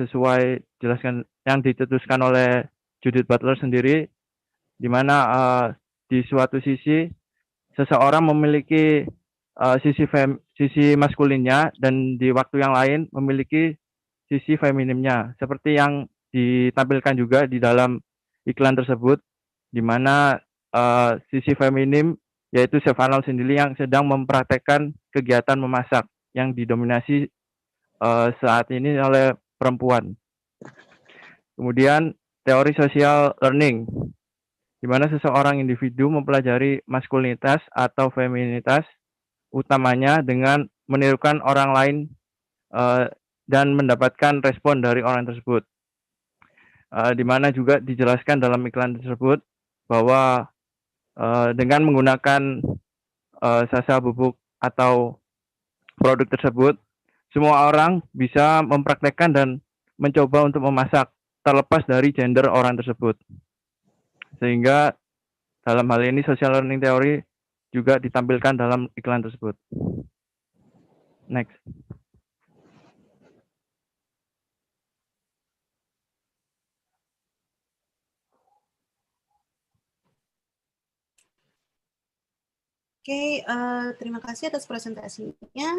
sesuai jelaskan yang dicetuskan oleh Judith Butler sendiri, di mana di suatu sisi seseorang memiliki sisi maskulinnya dan di waktu yang lain memiliki sisi feminimnya, seperti yang ditampilkan juga di dalam iklan tersebut, di mana sisi feminim yaitu Chef Arnold sendiri yang sedang mempraktekkan kegiatan memasak yang didominasi saat ini oleh perempuan. Kemudian teori social learning, di mana seseorang individu mempelajari maskulinitas atau feminitas utamanya dengan menirukan orang lain dan mendapatkan respon dari orang tersebut. Di mana juga dijelaskan dalam iklan tersebut bahwa dengan menggunakan Sasa Bubuk atau produk tersebut, semua orang bisa mempraktekkan dan mencoba untuk memasak terlepas dari gender orang tersebut. Sehingga dalam hal ini social learning theory juga ditampilkan dalam iklan tersebut. Next. Oke, terima kasih atas presentasinya.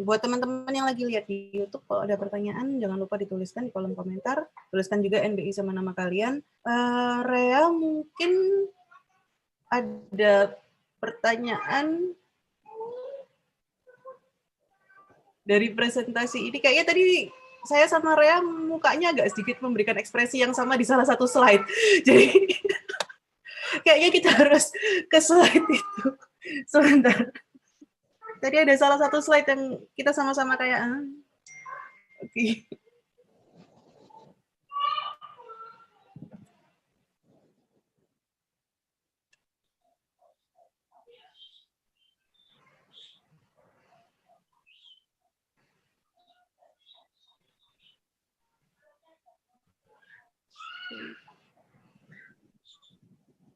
Buat teman-teman yang lagi lihat di YouTube, kalau ada pertanyaan jangan lupa dituliskan di kolom komentar. Tuliskan juga NBI sama nama kalian. Rea, mungkin ada pertanyaan dari presentasi ini. Kayaknya tadi saya sama Rea mukanya agak sedikit memberikan ekspresi yang sama di salah satu slide. Jadi kayaknya kita harus ke slide itu. Sebentar. Tadi ada salah satu slide yang kita sama-sama kayak oke.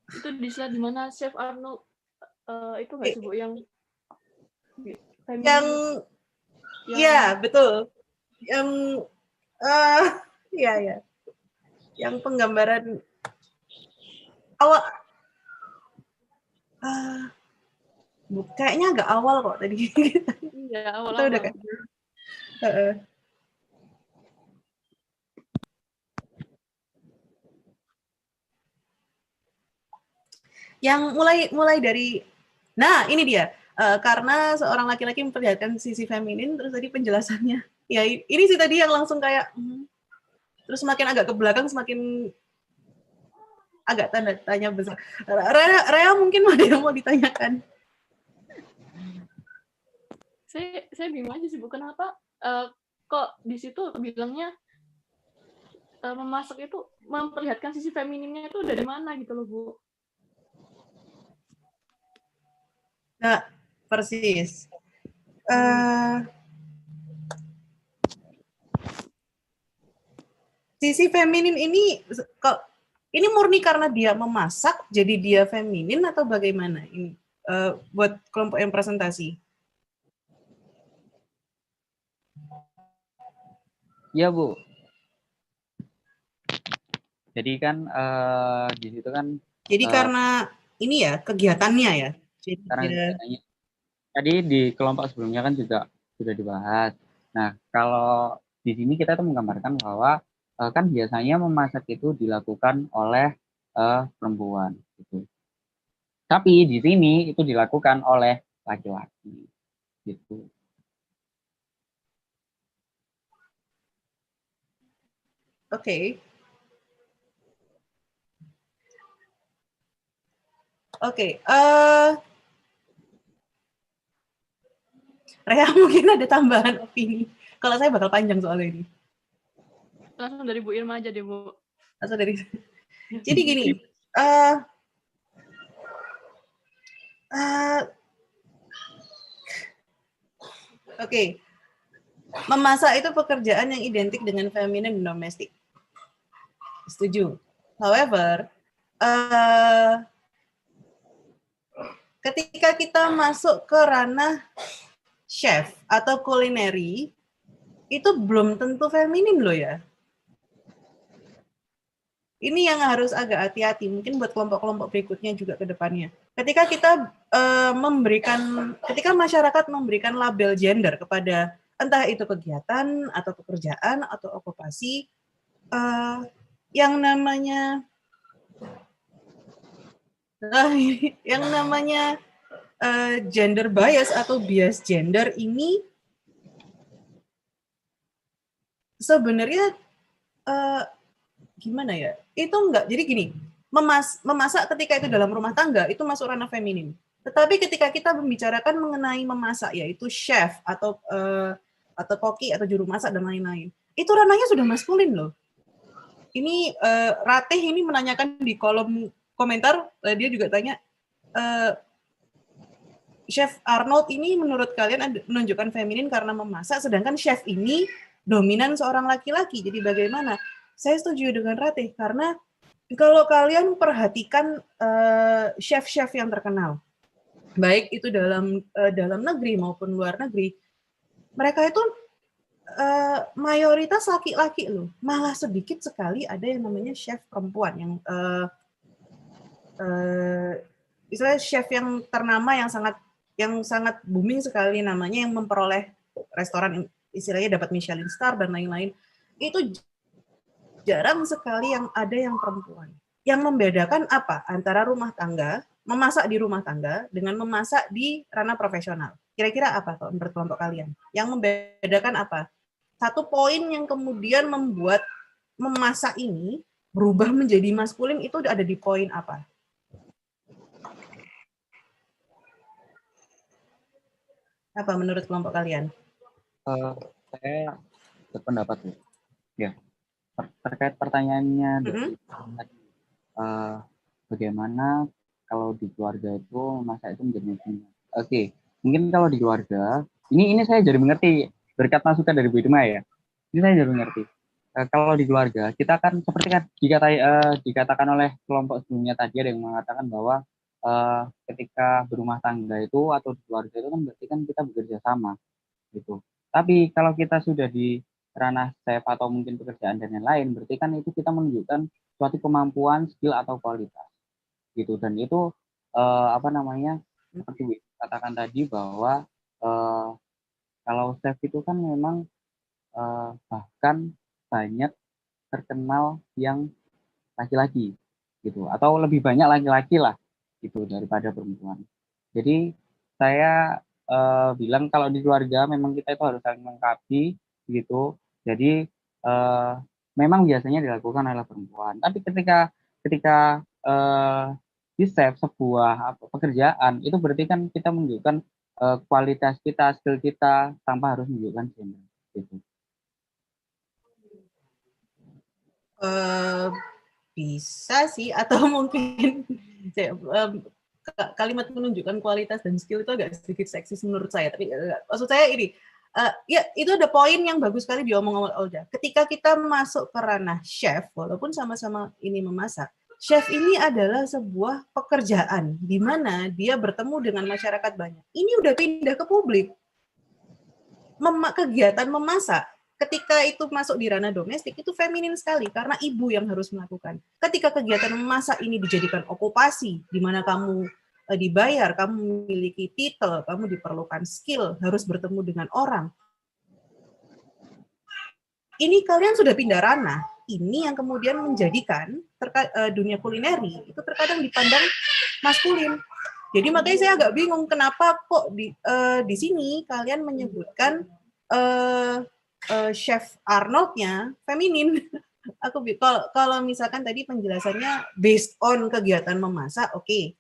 Itu di slide di mana Chef Arnold itu nggak sih Bu yang ya betul, yang ya yang penggambaran awal kayaknya agak awal kok tadi. Iya, awal. Udah kan? Yang mulai dari, nah ini dia, karena seorang laki-laki memperlihatkan sisi feminin, terus tadi penjelasannya, ya ini sih tadi yang langsung kayak, terus semakin agak ke belakang semakin agak tanda tanya besar. Rea mungkin ada yang mau ditanyakan? Saya bingung aja sih, Bu, kenapa kok di situ bilangnya memasak itu memperlihatkan sisi femininnya itu dari mana gitu loh, Bu? Nah, persis. Sisi feminin ini murni karena dia memasak, jadi dia feminin atau bagaimana? Ini buat kelompok yang presentasi. Iya, Bu. Jadi kan di situ kan. Jadi karena ini ya kegiatannya ya. Jadi karena kegiatannya. Tadi di kelompok sebelumnya kan juga sudah dibahas. Nah, kalau di sini kita tuh menggambarkan bahwa kan biasanya memasak itu dilakukan oleh perempuan gitu. Tapi di sini itu dilakukan oleh laki-laki gitu. Oke. Oke, Rea mungkin ada tambahan opini. Kalau saya bakal panjang soalnya ini. Langsung dari Bu Irma aja deh, Bu. Langsung dari. Jadi gini, oke. Memasak itu pekerjaan yang identik dengan feminin dan domestik. Setuju. However, ketika kita masuk ke ranah chef atau kulineri, itu belum tentu feminin loh ya. Ini yang harus agak hati-hati, mungkin buat kelompok-kelompok berikutnya juga ke depannya. Ketika kita ketika masyarakat memberikan label gender kepada entah itu kegiatan atau pekerjaan atau okupasi, yang namanya gender bias atau bias gender ini sebenarnya gimana ya? Itu enggak. Jadi gini, memasak ketika itu dalam rumah tangga itu masuk ranah feminin. Tetapi ketika kita membicarakan mengenai memasak, yaitu chef atau koki atau juru masak dan lain-lain, itu ranahnya sudah maskulin loh. Ini Ratih ini menanyakan di kolom komentar, dia juga tanya, Chef Arnold ini menurut kalian menunjukkan feminin karena memasak, sedangkan chef ini dominan seorang laki-laki. Jadi bagaimana? Saya setuju dengan Ratih, karena kalau kalian perhatikan chef-chef yang terkenal, baik itu dalam negeri maupun luar negeri, mereka itu mayoritas laki-laki loh. Malah sedikit sekali ada yang namanya chef perempuan yang misalnya chef yang ternama yang sangat booming sekali namanya, yang memperoleh restoran istilahnya dapat Michelin star dan lain-lain, itu jarang sekali yang ada yang perempuan. Yang membedakan apa antara rumah tangga, memasak di rumah tangga dengan memasak di ranah profesional? Kira-kira apa kalau menurut kelompok kalian? Yang membedakan apa? Satu poin yang kemudian membuat memasak ini berubah menjadi maskulin itu ada di poin apa? Apa menurut kelompok kalian? Saya berpendapat ya. Terkait pertanyaannya, bagaimana kalau di keluarga itu memasak itu menjadi maskulin? Oke, mungkin kalau di keluarga, ini saya jadi mengerti berkat masukan dari Bu Irma ya. Ini saya jadi mengerti. Kalau di keluarga, kita kan seperti kan dikatakan oleh kelompok sebelumnya tadi, ada yang mengatakan bahwa ketika berumah tangga itu atau di keluarga itu kan berarti kan kita bekerja sama gitu. Tapi kalau kita sudah di ranah chef atau mungkin pekerjaan dan lain-lain, berarti kan itu kita menunjukkan suatu kemampuan, skill atau kualitas gitu. Dan itu seperti katakan tadi bahwa kalau chef itu kan memang bahkan banyak terkenal yang laki-laki gitu, atau lebih banyak laki-laki lah gitu daripada perempuan. Jadi saya bilang kalau di keluarga memang kita itu harus saling melengkapi gitu. Jadi memang biasanya dilakukan oleh perempuan. Tapi ketika di save sebuah pekerjaan itu berarti kan kita menunjukkan kualitas kita, skill kita tanpa harus menunjukkan gender gitu. Bisa sih, atau mungkin kalimat menunjukkan kualitas dan skill itu agak sedikit seksis menurut saya. Tapi maksud saya ini, ya itu ada poin yang bagus sekali diomong Olga. Ketika kita masuk ke ranah chef, walaupun sama-sama ini memasak, chef ini adalah sebuah pekerjaan di mana dia bertemu dengan masyarakat banyak. Ini udah pindah ke publik. Kegiatan memasak, ketika itu masuk di ranah domestik, itu feminin sekali, karena ibu yang harus melakukan. Ketika kegiatan memasak ini dijadikan okupasi, di mana kamu dibayar, kamu memiliki titel, kamu diperlukan skill, harus bertemu dengan orang. Ini kalian sudah pindah ranah. Ini yang kemudian menjadikan dunia kulineri itu terkadang dipandang maskulin. Jadi makanya saya agak bingung kenapa kok di sini kalian menyebutkan Chef Arnold-nya feminin. Aku kalau misalkan tadi penjelasannya based on kegiatan memasak, oke,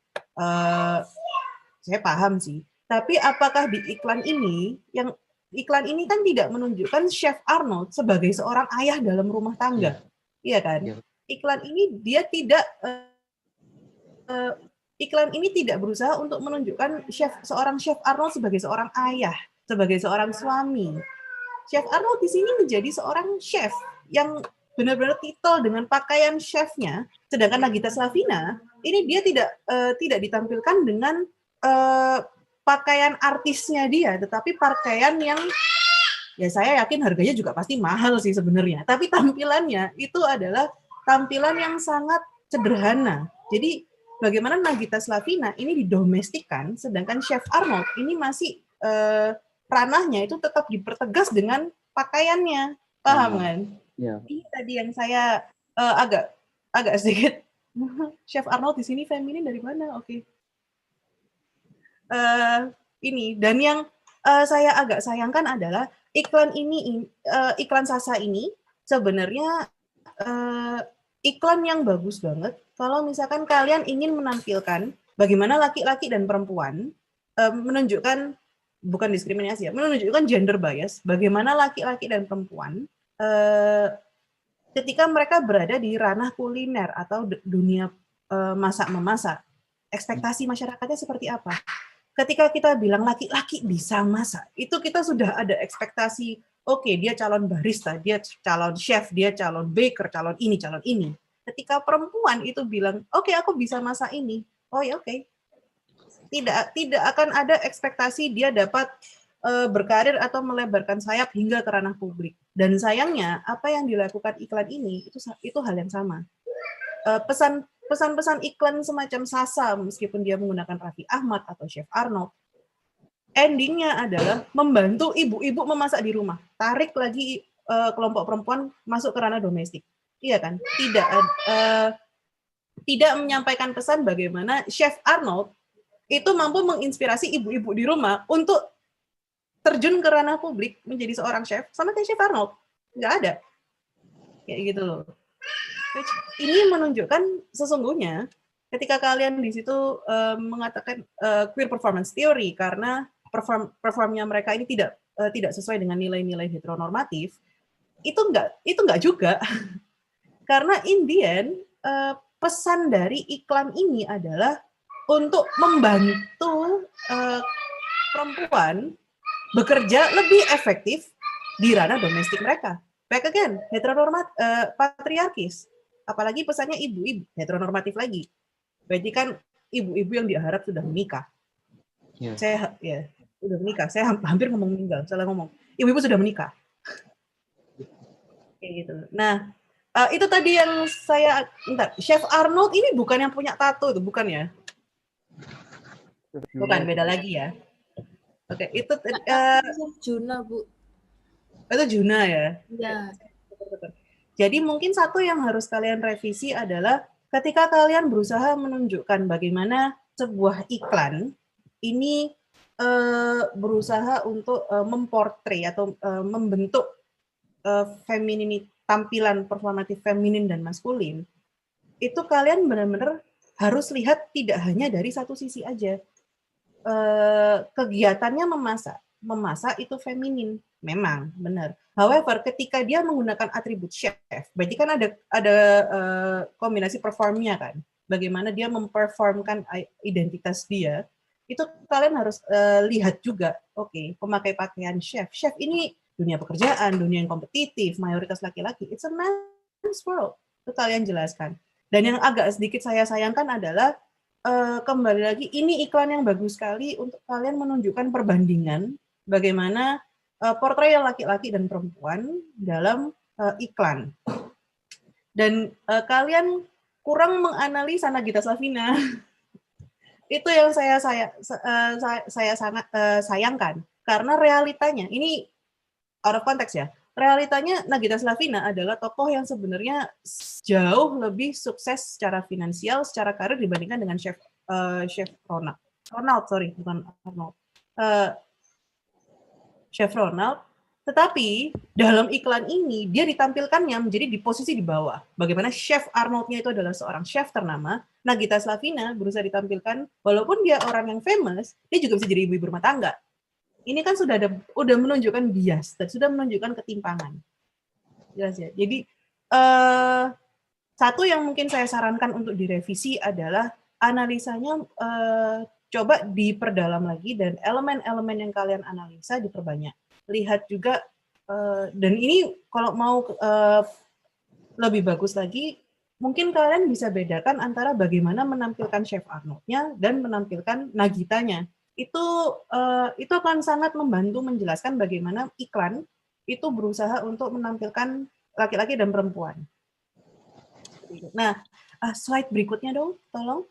saya paham sih. Tapi apakah di iklan ini kan tidak menunjukkan Chef Arnold sebagai seorang ayah dalam rumah tangga, iya kan? Iklan ini dia tidak iklan ini tidak berusaha untuk menunjukkan seorang Chef Arnold sebagai seorang ayah, sebagai seorang suami. Chef Arnold di sini menjadi seorang chef yang benar-benar titel dengan pakaian chefnya, sedangkan Nagita Slavina ini dia tidak ditampilkan dengan pakaian artisnya dia, tetapi pakaian yang ya saya yakin harganya juga pasti mahal sih sebenarnya. Tapi tampilannya itu adalah tampilan yang sangat sederhana. Jadi bagaimana Nagita Slavina ini didomestikan, sedangkan Chef Arnold ini masih ranahnya itu tetap dipertegas dengan pakaiannya, paham kan? Ya. Ini tadi yang saya agak sedikit Chef Arnold di sini feminin dari mana? Oke. Ini dan yang saya agak sayangkan adalah iklan Sasa ini sebenarnya iklan yang bagus banget kalau misalkan kalian ingin menampilkan bagaimana laki-laki dan perempuan menunjukkan bukan diskriminasi ya, menunjukkan gender bias, bagaimana laki-laki dan perempuan ketika mereka berada di ranah kuliner atau dunia masak-memasak, ekspektasi masyarakatnya seperti apa? Ketika kita bilang laki-laki bisa masak, itu kita sudah ada ekspektasi, oke, dia calon barista, dia calon chef, dia calon baker, calon ini. Ketika perempuan itu bilang, oke, aku bisa masak ini, oh ya oke. Tidak akan ada ekspektasi dia dapat berkarir atau melebarkan sayap hingga ke ranah publik. Dan sayangnya, apa yang dilakukan iklan ini, itu hal yang sama. Pesan-pesan iklan semacam Sasa, meskipun dia menggunakan Raffi Ahmad atau Chef Arnold, endingnya adalah membantu ibu-ibu memasak di rumah. Tarik lagi kelompok perempuan masuk ke ranah domestik. Iya kan? Tidak menyampaikan pesan bagaimana Chef Arnold itu mampu menginspirasi ibu-ibu di rumah untuk terjun ke ranah publik menjadi seorang chef, sama kayak Chef Arnold. Nggak ada. Kayak gitu loh. Ini menunjukkan sesungguhnya ketika kalian di situ mengatakan queer performance theory karena performnya mereka ini tidak sesuai dengan nilai-nilai heteronormatif, itu enggak juga. Karena in the end, pesan dari iklan ini adalah untuk membantu perempuan bekerja lebih efektif di ranah domestik mereka. Back again, patriarkis. Apalagi pesannya ibu-ibu, heteronormatif lagi. Berarti kan ibu-ibu yang diharap sudah menikah. Yeah. Saya sudah menikah. Saya hampir ngomong meninggal, salah ngomong. Ibu-ibu sudah menikah. Kayak gitu. Nah, itu tadi yang saya Chef Arnold ini bukan yang punya tato itu, bukan ya? Bukan, beda lagi ya. Oke, itu Juna, Bu. Itu Juna ya? Iya. Jadi mungkin satu yang harus kalian revisi adalah ketika kalian berusaha menunjukkan bagaimana sebuah iklan ini berusaha untuk memportray atau membentuk tampilan performatif feminin dan maskulin, itu kalian benar-benar harus lihat tidak hanya dari satu sisi aja. Kegiatannya memasak itu feminin, memang benar. However, ketika dia menggunakan atribut chef, berarti kan ada kombinasi performnya kan, bagaimana dia memperformkan identitas dia, itu kalian harus lihat juga. Oke, pemakai pakaian chef ini dunia pekerjaan, dunia yang kompetitif, mayoritas laki-laki, it's a man's world. Itu kalian jelaskan. Dan yang agak sedikit saya sayangkan adalah kembali lagi, ini iklan yang bagus sekali untuk kalian menunjukkan perbandingan bagaimana portrayal laki-laki dan perempuan dalam iklan. Dan kalian kurang menganalisa Nagita Slavina. Itu yang saya sangat sayangkan. Karena realitanya, ini out of context ya, realitanya Nagita Slavina adalah tokoh yang sebenarnya jauh lebih sukses secara finansial, secara karir dibandingkan dengan Chef Ronald. Chef Ronald. Tetapi dalam iklan ini dia ditampilkannya menjadi di posisi di bawah. Bagaimana Chef Arnold-nya itu adalah seorang chef ternama, Nagita Slavina berusaha ditampilkan walaupun dia orang yang famous, dia juga bisa jadi ibu-ibu rumah tangga. Ini kan sudah menunjukkan bias dan sudah menunjukkan ketimpangan. Jelas ya. Jadi satu yang mungkin saya sarankan untuk direvisi adalah analisanya coba diperdalam lagi dan elemen-elemen yang kalian analisa diperbanyak. Lihat juga dan ini kalau mau lebih bagus lagi, mungkin kalian bisa bedakan antara bagaimana menampilkan Chef Arnold-nya dan menampilkan Nagitanya. Itu akan sangat membantu menjelaskan bagaimana iklan itu berusaha untuk menampilkan laki-laki dan perempuan. Nah, slide berikutnya dong, tolong.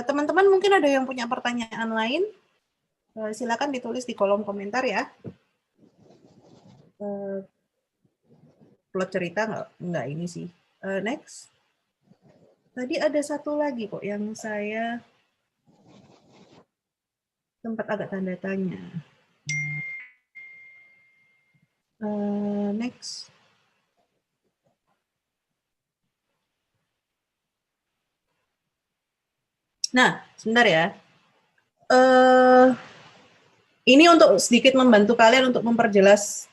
Teman-teman mungkin ada yang punya pertanyaan lain, silakan ditulis di kolom komentar ya. Plot cerita nggak ini sih. Next. Tadi ada satu lagi kok yang saya sempat agak tanda tanya. Next. Nah, sebentar ya. Ini untuk sedikit membantu kalian untuk memperjelas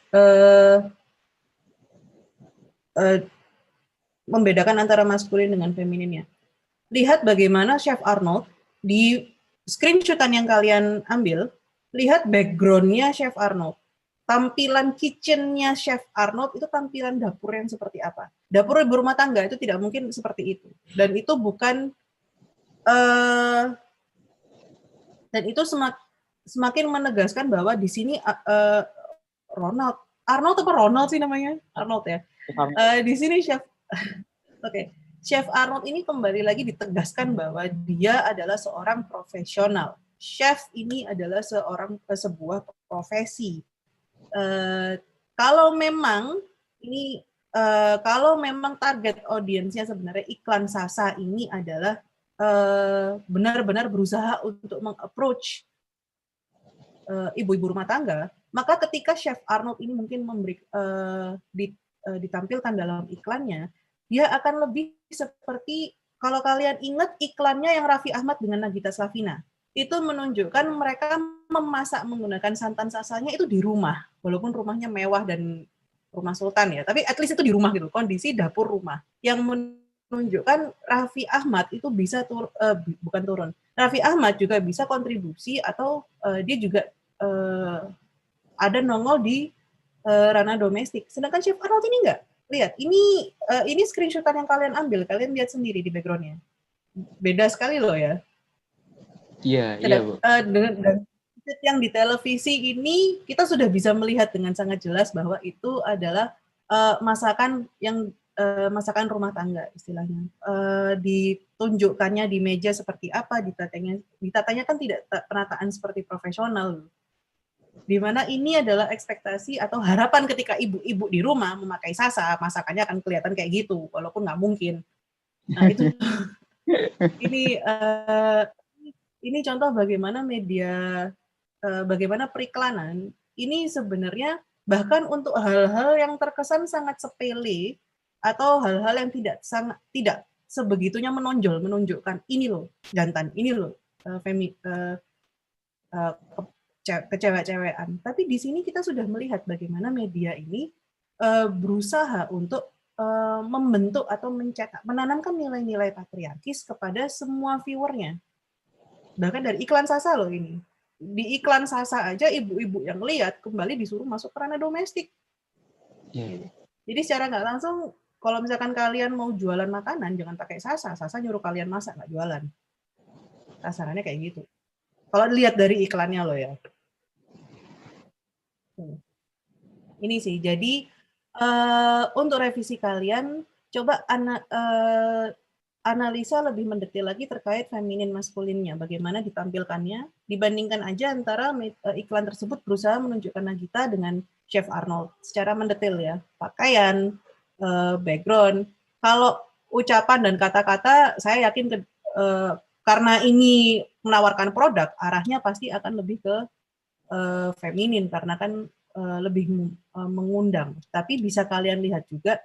membedakan antara maskulin dengan femininnya. Lihat bagaimana Chef Arnold di screenshotan yang kalian ambil, lihat background-nya Chef Arnold. Tampilan kitchen-nya Chef Arnold itu tampilan dapur yang seperti apa. Dapur ibu rumah tangga itu tidak mungkin seperti itu. Dan itu bukan dan itu semakin menegaskan bahwa di sini Arnold apa Ronald sih namanya? Arnold ya. Di sini Chef Chef Arnold ini kembali lagi ditegaskan bahwa dia adalah seorang profesional. Chef ini adalah sebuah profesi. Kalau memang target audiensnya sebenarnya iklan Sasa ini adalah benar-benar berusaha untuk meng-approach ibu-ibu rumah tangga, maka ketika Chef Arnold ini mungkin ditampilkan dalam iklannya, dia akan lebih seperti, kalau kalian ingat iklannya yang Raffi Ahmad dengan Nagita Slavina, itu menunjukkan mereka memasak menggunakan santan sasanya itu di rumah, walaupun rumahnya mewah dan rumah sultan ya, tapi at least itu di rumah gitu, kondisi dapur rumah, yang menunjukkan Raffi Ahmad itu bisa Raffi Ahmad juga bisa kontribusi atau dia juga ada nongol di ranah domestik. Sedangkan Chef Arnold ini enggak. Lihat, ini screenshotan yang kalian ambil, kalian lihat sendiri di background-nya. Beda sekali loh ya. Iya, Bu. Dan yang di televisi ini kita sudah bisa melihat dengan sangat jelas bahwa itu adalah masakan masakan rumah tangga istilahnya. Ditunjukkannya di meja seperti apa, ditatanya kan tidak penataan seperti profesional. Di mana ini adalah ekspektasi atau harapan ketika ibu-ibu di rumah memakai Sasa, masakannya akan kelihatan kayak gitu, walaupun nggak mungkin. Nah, itu Ini contoh bagaimana bagaimana periklanan ini sebenarnya bahkan untuk hal-hal yang terkesan sangat sepele atau hal-hal yang tidak sebegitunya menunjukkan ini loh jantan, ini loh kecewek-cewekan. Tapi di sini kita sudah melihat bagaimana media ini berusaha untuk membentuk atau menanamkan nilai-nilai patriarkis kepada semua viewernya. Bahkan dari iklan Sasa loh ini. Di iklan Sasa aja ibu-ibu yang lihat kembali disuruh masuk ke ranah domestik. Yeah. Jadi secara nggak langsung, kalau misalkan kalian mau jualan makanan, jangan pakai Sasa. Sasa nyuruh kalian masak, nggak jualan. Kasarannya kayak gitu. Kalau dilihat dari iklannya loh ya. Ini sih, jadi untuk revisi kalian, coba analisa lebih mendetail lagi terkait feminin maskulinnya, bagaimana ditampilkannya, dibandingkan aja antara iklan tersebut berusaha menunjukkan Nagita dengan Chef Arnold secara mendetail ya, pakaian, background. Kalau ucapan dan kata-kata, saya yakin karena ini menawarkan produk, arahnya pasti akan lebih ke feminin karena kan lebih mengundang. Tapi bisa kalian lihat juga,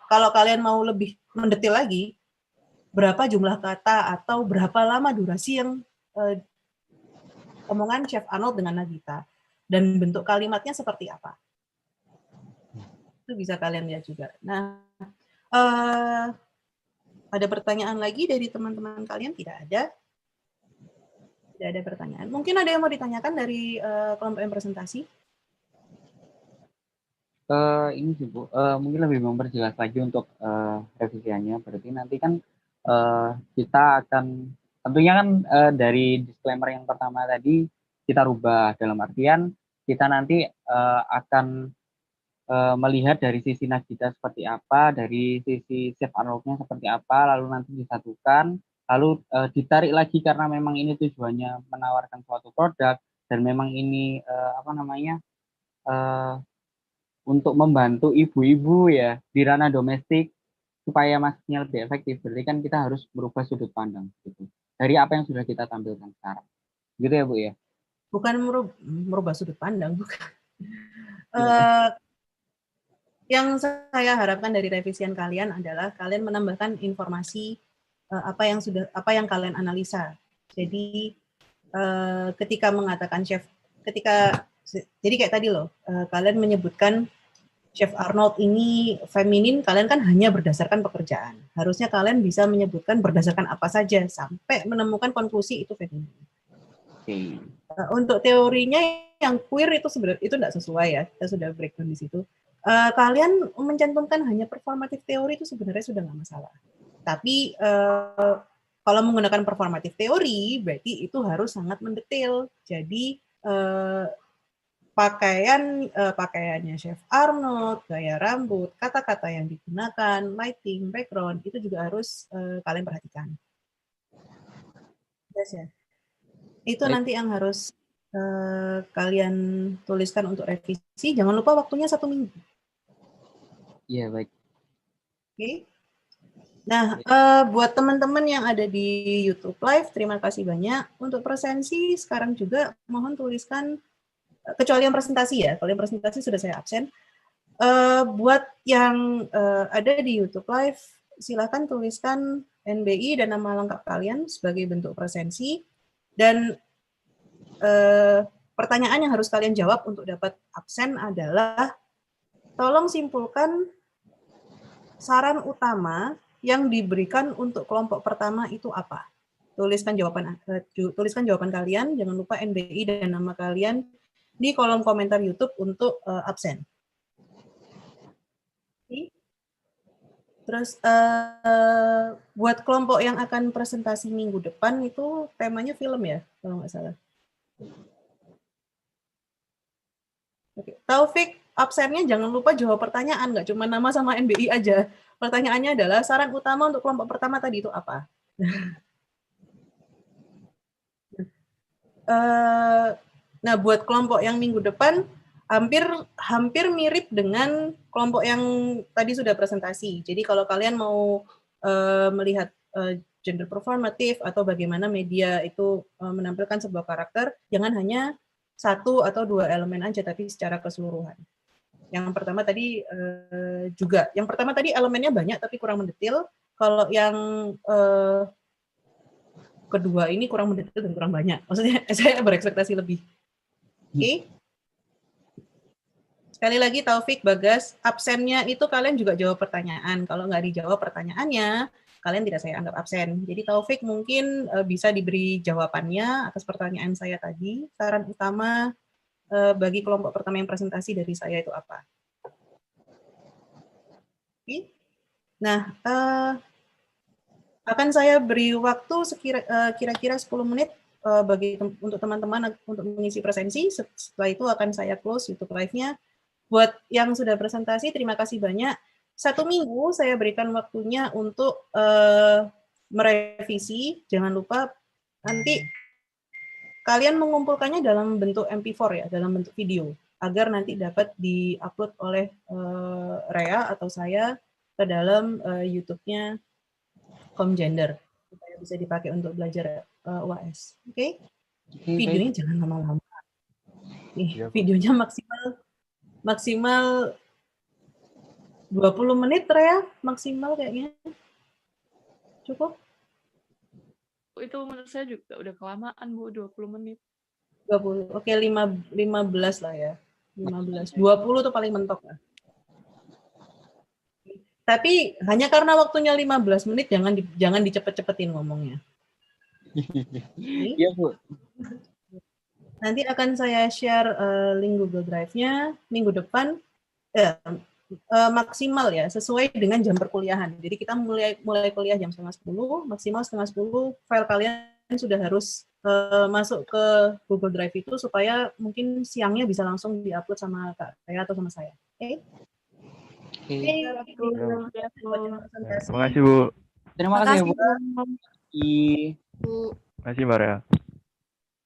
kalau kalian mau lebih mendetail lagi, berapa jumlah kata atau berapa lama durasi yang omongan Chef Arnold dengan Nagita, dan bentuk kalimatnya seperti apa. Itu bisa kalian lihat juga. Nah, ada pertanyaan lagi dari teman-teman kalian? Tidak ada. Tidak ada pertanyaan. Mungkin ada yang mau ditanyakan dari kelompok yang presentasi? Ini sih Bu, mungkin lebih memperjelas lagi untuk revisiannya. Berarti nanti kan kita akan, tentunya kan dari disclaimer yang pertama tadi kita rubah, dalam artian kita nanti akan melihat dari sisi Nagita seperti apa, dari sisi Chef Arnold-nya seperti apa, lalu nanti disatukan, lalu ditarik lagi karena memang ini tujuannya menawarkan suatu produk, dan memang ini untuk membantu ibu-ibu ya di ranah domestik supaya masaknya lebih efektif. Berarti kan kita harus merubah sudut pandang gitu. Dari apa yang sudah kita tampilkan sekarang. Gitu ya Bu ya? Bukan merubah sudut pandang, bukan. Yang saya harapkan dari revisian kalian adalah kalian menambahkan informasi apa yang kalian analisa. Jadi ketika mengatakan chef, jadi kayak tadi loh, kalian menyebutkan Chef Arnold ini feminin, kalian kan hanya berdasarkan pekerjaan. Harusnya kalian bisa menyebutkan berdasarkan apa saja sampai menemukan konklusi itu feminin. Untuk teorinya yang queer itu sebenarnya itu tidak sesuai ya, kita sudah breakdown di situ. Kalian mencantumkan hanya performative teori itu sebenarnya sudah nggak masalah. Tapi kalau menggunakan performative teori, berarti itu harus sangat mendetail. Jadi pakaiannya Chef Arnold, gaya rambut, kata-kata yang digunakan, lighting, background, itu juga harus kalian perhatikan. Yes, ya. Itu baik. Nanti yang harus kalian tuliskan untuk revisi. Jangan lupa waktunya 1 minggu. Iya, baik. Oke. Nah, buat teman-teman yang ada di YouTube Live, terima kasih banyak. Untuk presensi, sekarang juga mohon tuliskan, kecuali yang presentasi ya, kalau yang presentasi sudah saya absen. Buat yang ada di YouTube Live, silakan tuliskan NBI dan nama lengkap kalian sebagai bentuk presensi. Dan pertanyaan yang harus kalian jawab untuk dapat absen adalah, tolong simpulkan saran utama yang diberikan untuk kelompok pertama itu apa? Tuliskan jawaban kalian, jangan lupa NBI dan nama kalian di kolom komentar YouTube untuk absen. Terus buat kelompok yang akan presentasi minggu depan itu temanya film ya, kalau nggak salah. Oke. Taufik, absennya jangan lupa jawab pertanyaan, nggak cuma nama sama NBI aja. Pertanyaannya adalah saran utama untuk kelompok pertama tadi itu apa? Nah, buat kelompok yang minggu depan hampir mirip dengan kelompok yang tadi sudah presentasi. Jadi kalau kalian mau melihat gender performative atau bagaimana media itu menampilkan sebuah karakter, jangan hanya satu atau dua elemen aja, tapi secara keseluruhan. Yang pertama tadi elemennya banyak tapi kurang mendetail. Kalau yang kedua ini kurang mendetail dan kurang banyak. Maksudnya saya berekspektasi lebih. Oke. Sekali lagi Taufik, Bagas, absennya itu kalian juga jawab pertanyaan. Kalau nggak dijawab pertanyaannya, kalian tidak saya anggap absen. Jadi Taufik mungkin bisa diberi jawabannya atas pertanyaan saya tadi. Saran utama bagi kelompok pertama yang presentasi dari saya itu apa? Oke. Nah, akan saya beri waktu kira-kira 10 menit untuk teman-teman untuk mengisi presensi. Setelah itu akan saya close YouTube Live-nya. Buat yang sudah presentasi, terima kasih banyak. 1 minggu saya berikan waktunya untuk merevisi. Jangan lupa nanti kalian mengumpulkannya dalam bentuk MP4 ya, dalam bentuk video, agar nanti dapat di-upload oleh Rea atau saya ke dalam YouTube-nya Comgender, supaya bisa dipakai untuk belajar UAS. Oke? Videonya jangan lama-lama. Nih, videonya maksimal 20 menit, Rea, maksimal kayaknya. Cukup? Itu menurut saya juga udah kelamaan, Bu, 20 menit. 20. Oke, 15 lah ya. 15. 20 tuh paling mentok lah. Tapi hanya karena waktunya 15 menit jangan dicepet-cepetin ngomongnya. Iya, Bu. Nanti akan saya share link Google Drive-nya minggu depan. Maksimal ya, sesuai dengan jam perkuliahan. Jadi kita mulai kuliah jam 9:30, maksimal 9:30 file kalian sudah harus masuk ke Google Drive itu supaya mungkin siangnya bisa langsung diupload sama Kak Rea atau sama saya. Oke? Terima kasih, Bu. Terima kasih, Bu. Terima kasih, Mbak Rea.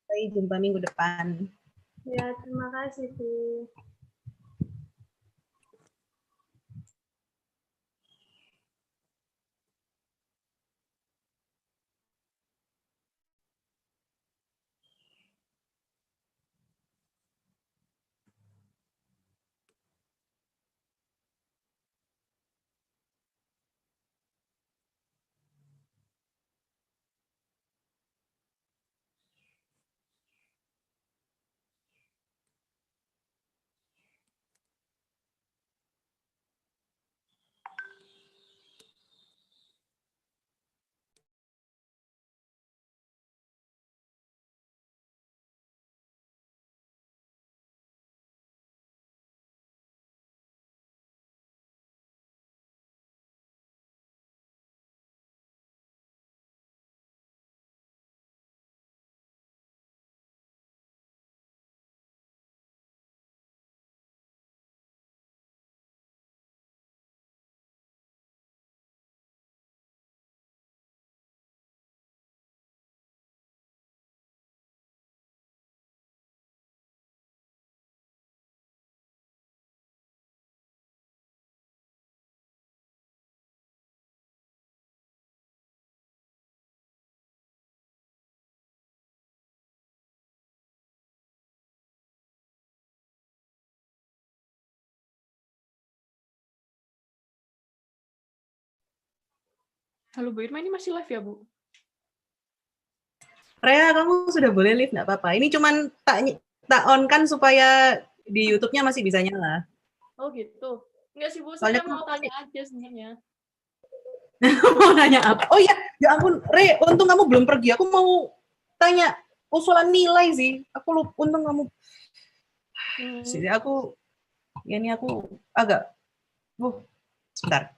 Sampai jumpa minggu depan. Ya, terima kasih, Bu. Halo Bu Irma, ini masih live ya, Bu? Rea, kamu sudah boleh live, nggak apa-apa. Ini cuman tak on kan supaya di YouTube-nya masih bisa nyala. Oh gitu. Enggak sih, Bu, Soalnya saya mau tanya aja sebenarnya. mau nanya apa? Oh ya ampun, Re, untung kamu belum pergi. Aku mau tanya usulan nilai sih. Aku lupa, untung kamu. Jadi aku agak, sebentar.